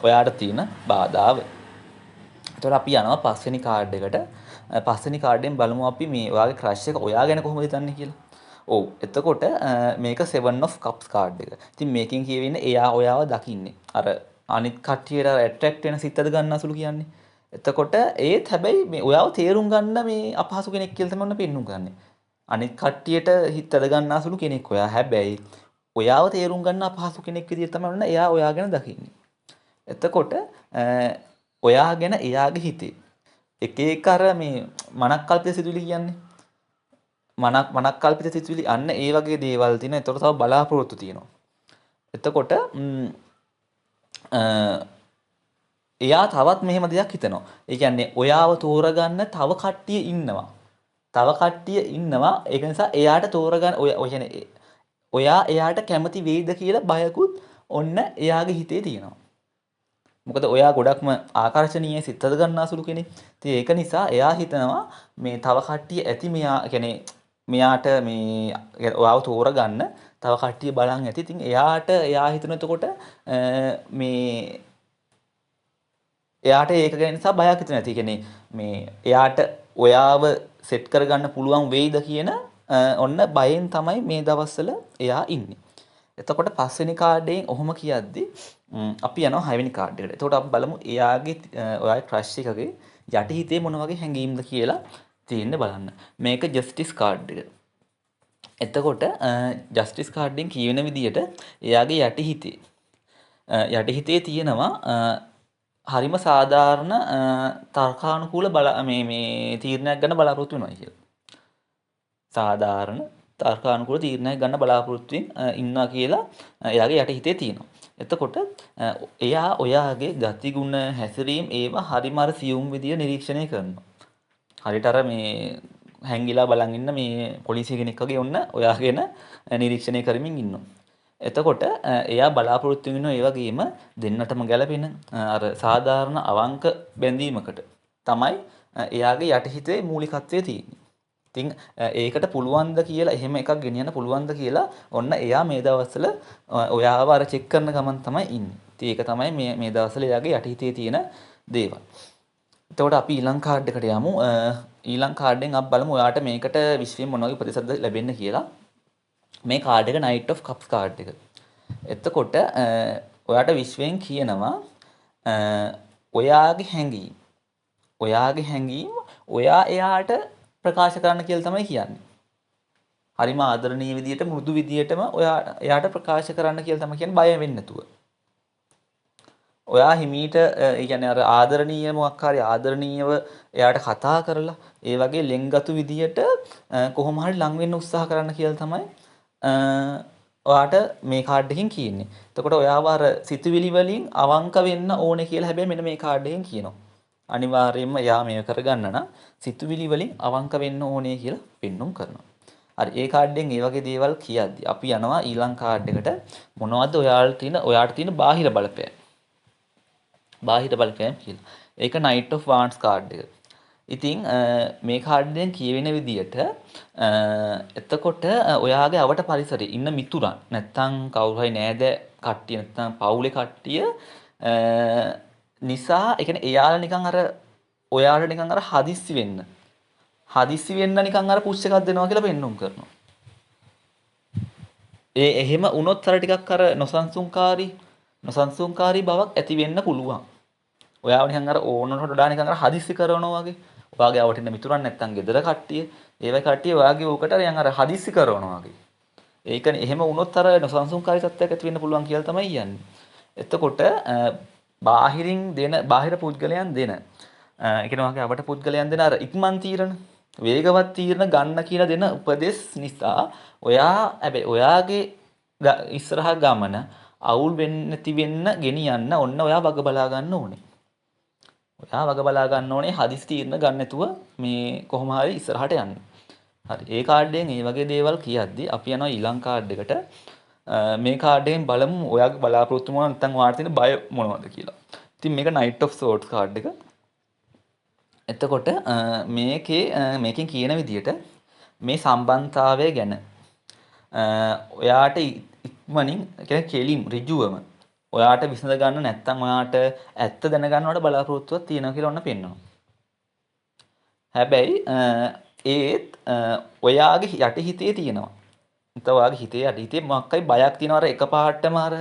S1: ඔයාට තියෙන බාධාව. එතකොට අපි යනවා පස්වෙනි කාඩ් එකට. පස්වෙනි කාඩෙන් බලමු අපි මේ ඔයාගේ ක්‍රෂ් එක ඔයා ගැන කොහොමද හිතන්නේ කියලා. ඔව්. එතකොට මේක 7 of cups කාඩ් එක. ඉතින් මේකෙන් කියවෙන්නේ එයා ඔයාව දකින්නේ. අර අනිත් කට්ටියට ඇට්‍රැක්ට් වෙන සිතද ගන්නසුළු කියන්නේ. එතකොට ඒත් හැබැයි මේ ඔයාව තේරුම් ගන්න මේ අපහසු කෙනෙක් කියලා තමයි ඔන්න පෙන්눔 කරන්නේ. අනිත් කට්ටියට හිත ඇද ගන්නසුළු කෙනෙක් ඔයා. හැබැයි ඔයාව තේරුම් ගන්න අපහසු කෙනෙක් විදිහට තමයි ඔන්න එයා ඔයා ගැන දකින්නේ. එතකොට ඔයා ගැන එයාගේ හිතේ එක එක අර මේ මනක්කල්පිත සිතුවිලි කියන්නේ. මනක්කල්පිත සිතුවිලි අන්න ඒ වගේ දේවල් තියෙනවා. ඒතකොට තව බලාපොරොත්තු තියෙනවා. එතකොට එයා තවත් මෙහෙම දෙයක් හිතනවා. ඒ කියන්නේ ඔයාව තෝරගන්න තව කට්ටිය ඉන්නවා. තව කට්ටිය ඉන්නවා. ඒක නිසා එයාට තෝරගන්න ඔය කියන්නේ ඔයා එයාට කැමති වෙයිද කියලා බයකුත් ඔන්න එයාගේ හිතේ තියෙනවා. මොකද ඔයා ගොඩක්ම ආකර්ශනීය සිතද ගන්නාසුළු කෙනෙක්. ඉතින් ඒක නිසා එයා හිතනවා මේ තව කට්ටිය ඇති මෙයා කියන්නේ මෙයාට මේ ඔයාව තෝරගන්න තව කට්ටිය බලන් ඇති. ඉතින් එයා හිතන එතකොට මේ එයාට ඒක ගැන නිසා බයක් හිතෙනවා. ඒ කියන්නේ මේ එයාට ඔයාව සෙට් කරගන්න පුළුවන් වෙයිද කියන ඔන්න බයෙන් තමයි මේ දවස්වල එයා ඉන්නේ. එතකොට පස්වෙනි කාඩයෙන් ඔහොම කියද්දි අපි යනවා හයවෙනි කාඩ් එකට. එතකොට අපි බලමු එයාගේ ඔයාගේ ක්‍රෂ් එකගේ යටිහිතේ මොන වගේ හැඟීම්ද කියලා තියෙන්න බලන්න. මේක ජස්ටිස් කාඩ් එක. එතකොට ජස්ටිස් කාඩ්ඩෙන් කියවෙන විදිහට එයාගේ යටිහිතේ තියෙනවා හරිම සාධාරණ තර්කානුකූල මේ තීරණයක් ගන්න බලාපොරොත්තු වෙනවා කියලා. සාධාරණ තර්කානුකූල තීරණයක් ගන්න බලාපොරොත්තු ඉන්නවා කියලා එයාගේ යටිහිතේ තියෙනවා. එතකොට එයා ඔයාගේ ගතිගුණ හැසිරීම් ඒවා හරිම අර සියුම් විදිය නිරීක්ෂණය කරනවා. හරියට අර මේ හැංගිලා බලන් ඉන්න මේ පොලිසිය කෙනෙක් වගේ ඔන්න ඔයාගෙන නිරීක්ෂණය කරමින් ඉන්නවා. එතකොට එයා බලාපොරොත්තු වෙනවා ඒ වගේම දෙන්නටම ගැළපෙන අර සාධාරණ අවංක බැඳීමකට තමයි එයාගේ යටිහිතේ මූලිකත්වය තියෙන්නේ. ඉතින් ඒකට පුළුවන්ද කියලා එහෙම එකක් ගෙනියන්න පුළුවන්ද කියලා ඔන්න එයා මේ දවස්වල ඔයාව අර චෙක් කරන ගමන් තමයි ඉන්නේ. ඉතින් ඒක තමයි මේ දවස්වල එයාගේ යටිහිතේ තියෙන දේවල්. එතකොට අපි ඊළඟ කාඩ් එකට යමු. ඊළඟ කාඩ්ෙන් අපි බලමු ඔයාට මේකට විශ්වයෙන් මොන වගේ ප්‍රතිසද්ද ලැබෙන්න කියලා. මේ කාඩ් එක Knight of Cups කාඩ් එක. එතකොට ඔයාට විශ්වයෙන් කියනවා ඔයාගේ හැඟීම් ඔයා එයාට ප්‍රකාශ කරන්න කියලා තමයි කියන්නේ. හරිම ආදරණීය විදියට මෘදු විදියටම එයාට ප්‍රකාශ කරන්න කියලා තමයි කියන්නේ බය වෙන්නේ නැතුව. ඔයා හිමීට ඒ කියන්නේ අර ආදරණීය මොකක් හරි ආදරණීයව එයාට කතා කරලා ඒ වගේ ලෙන්ගතු විදියට කොහොම හරි ලං වෙන්න උත්සාහ කරන්න කියලා තමයි ඔයාට මේ කාඩ් එකෙන් කියන්නේ. එතකොට ඔයාව අර සිතුවිලි වලින් අවංක වෙන්න ඕනේ කියලා හැබැයි මෙන්න මේ කාඩ් එකෙන් කියනවා. අනිවාර්යයෙන්ම එයා මේක කරගන්න නම් සිතුවිලි වලින් අවංක වෙන්න ඕනේ කියලා පෙන්눔 කරනවා. හරි ඒ කාඩ්ෙන් ඒ වගේ දේවල් කියද්දි අපි යනවා ඊළඟ කාඩ් එකට මොනවද ඔයාට තියෙන බාහිර බලපෑම්. බාහිර බලපෑම් කියලා. ඒක Knight of Wands කාඩ් එක. ඉතින් මේ කාඩ්ෙන් කියවෙන විදියට එතකොට ඔයාගේ අවට පරිසරයේ ඉන්න මිතුරන් නැත්තම් කවුරු හරි නෑද කට්ටිය නැත්තම් පවුලේ කට්ටිය නිසා ඒ කියන්නේ එයාලා නිකන් අර ඔයාලට නිකන් අර හදිස්සි වෙන්න නිකන් අර පුෂ් එකක් දෙනවා කියලා පෙන්눔 කරනවා. එහෙම වුණොත් අර ටිකක් අර නොසන්සුන්කාරී බවක් ඇති වෙන්න පුළුවන්. ඔයාව නිකන් අර ඕනකට වඩා නිකන් අර හදිස්සි කරනවා වගේ. ඔයාගේ අවට ඉන්න මිතුරන් නැත්තම් ගෙදර කට්ටිය, ඒවයි කට්ටිය ඔයාගේ ඕකට නිකන් අර හදිස්සි කරනවා වගේ. ඒකනේ එහෙම වුණොත් අර නොසන්සුන්කාරී තත්ත්වයක් ඇති වෙන්න පුළුවන් කියලා තමයි කියන්නේ. එතකොට බාහිර පුද්ගලයන් දෙන ඒ කියන්නේ ඔයාගේ අවට පුද්ගලයන් දෙන අර ඉක්මන් තීරණ, වේගවත් තීරණ ගන්න කියලා දෙන උපදෙස් නිසා ඔයාගේ ඉස්සරහ ගමන අවුල් වෙන්නේ නැති වෙන්න ගෙනියන්න ඔන්න ඔයා වග බලා ගන්න ඕනේ. ඔයා වග බලා ගන්න ඕනේ හදිසි තීරණ ගන්න නැතුව මේ කොහොම හරි ඉස්සරහට යන්න. හරි. ඒ කාඩ්යෙන් මේ වගේ දේවල් කියද්දි අපි යනවා ඊළඟ කාඩ් එකට. මේ කාඩ්යෙන් බලමු ඔයාගේ බලාපොරොත්තු මොනවද නැත්නම් ඔයාට තියෙන බය මොනවද කියලා. ඉතින් මේක Knight of Swords කාඩ් එක. එතකොට මේකෙන් කියන විදිහට මේ සම්බන්ධතාවය ගැන ඔයාට ඉක්මනින් කියන්නේ කෙලින් ඍජුවම ඔයාට විසඳ ගන්න නැත්නම් ඔයාට ඇත්ත දැනගන්නවට බලාපොරොත්තුවක් තියෙනවා කියලා ඔන්න පෙන්නනවා. හැබැයි ඒත් ඔයාගේ යටිහිතේ තියෙනවා. නැත්නම් ඔයාගේ යටිහිතේ මොකක්යි බයක් තියෙනවා අර එකපාරටම අර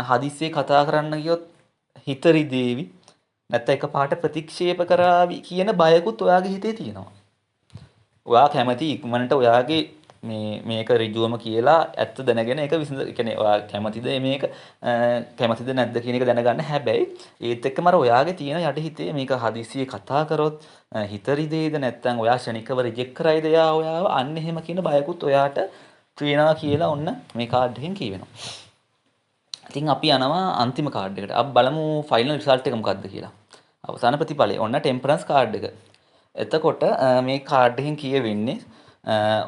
S1: හදිස්සියේ කතා කරන්න ගියොත් හිත රිදේවි. නැත්නම් එකපාරට ප්‍රතික්ෂේප කරાવી කියන බයකුත් ඔයාගේ හිතේ තියෙනවා. ඔයා කැමති ඉක්මනට ඔයාගේ මේක ඍජුවම කියලා ඇත්ත දැනගෙන ඒක විසඳ කියන්නේ ඔයා කැමතිද මේක කැමතිද නැද්ද කියන එක දැනගන්න. හැබැයි ඒත් එක්කම අර ඔයාගේ තියෙන යටිහිතේ මේක හදිසියෙ කතා කරොත් හිත රිදෙයිද නැත්නම් ඔයා ශනිකව රිජෙක්ට් කරයිද ඔයාව අන්න එහෙම කියන බයකුත් ඔයාට තියෙනවා කියලා ඔන්න මේ කාඩ් එකෙන් කියවෙනවා. ඉතින් අපි යනවා අන්තිම කාඩ් එකට. අපි බලමු ෆයිනල් රිසල්ට් එක මොකක්ද කියලා. අවසාන ප්‍රතිඵලය. ඔන්න ටෙම්පරන්ස් කාඩ් එක. එතකොට මේ කාඩ් එකෙන් කියවෙන්නේ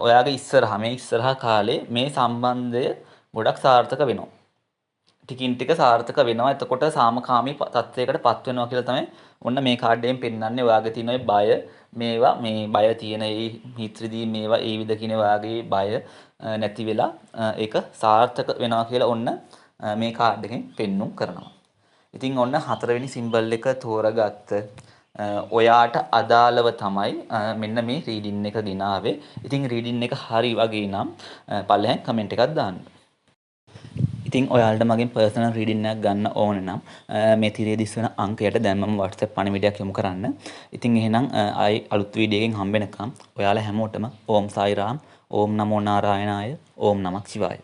S1: ඔයාගේ ඉස්සරහා කාලේ මේ සම්බන්ධය ගොඩක් සාර්ථක වෙනවා. ටිකින් ටික සාර්ථක වෙනවා. එතකොට සාමකාමී තත්ත්වයකට පත් වෙනවා කියලා තමයි ඔන්න මේ කාඩ් එකෙන් පෙන්වන්නේ. ඔයාගේ තියෙන බය මේවා මේ බය තියෙන ඒ හිත්‍රිදී මේවා ඒ විද කියන ඔයාගේ බය නැති වෙලා ඒක සාර්ථක වෙනවා කියලා ඔන්න මේ කාඩ් එකෙන් පෙන්눔 කරනවා. ඉතින් ඔන්න 4 වෙනි සිම්බල් එක තෝරගත්ත ඔයාට අදාළව තමයි මෙන්න මේ රීඩින් එක ගෙනාවේ. ඉතින් රීඩින් එක හරි වගේ නම් පල්ලෙහාන් කමෙන්ට් එකක් දාන්න. ඉතින් ඔයාලට මගෙන් පර්සනල් රීඩින් එකක් ගන්න ඕන නම් මේ තිරේ දිස්වන අංකයට දැන්මම WhatsApp පණිවිඩයක් යොමු කරන්න. ඉතින් එහෙනම් ආයි අලුත් වීඩියෝ එකකින් හම්බ වෙනකම් ඔයාලා හැමෝටම ඕම් සායිරාම්, ඕම් නමෝ නාරායනාය, ඕම් නමක් සිවාය.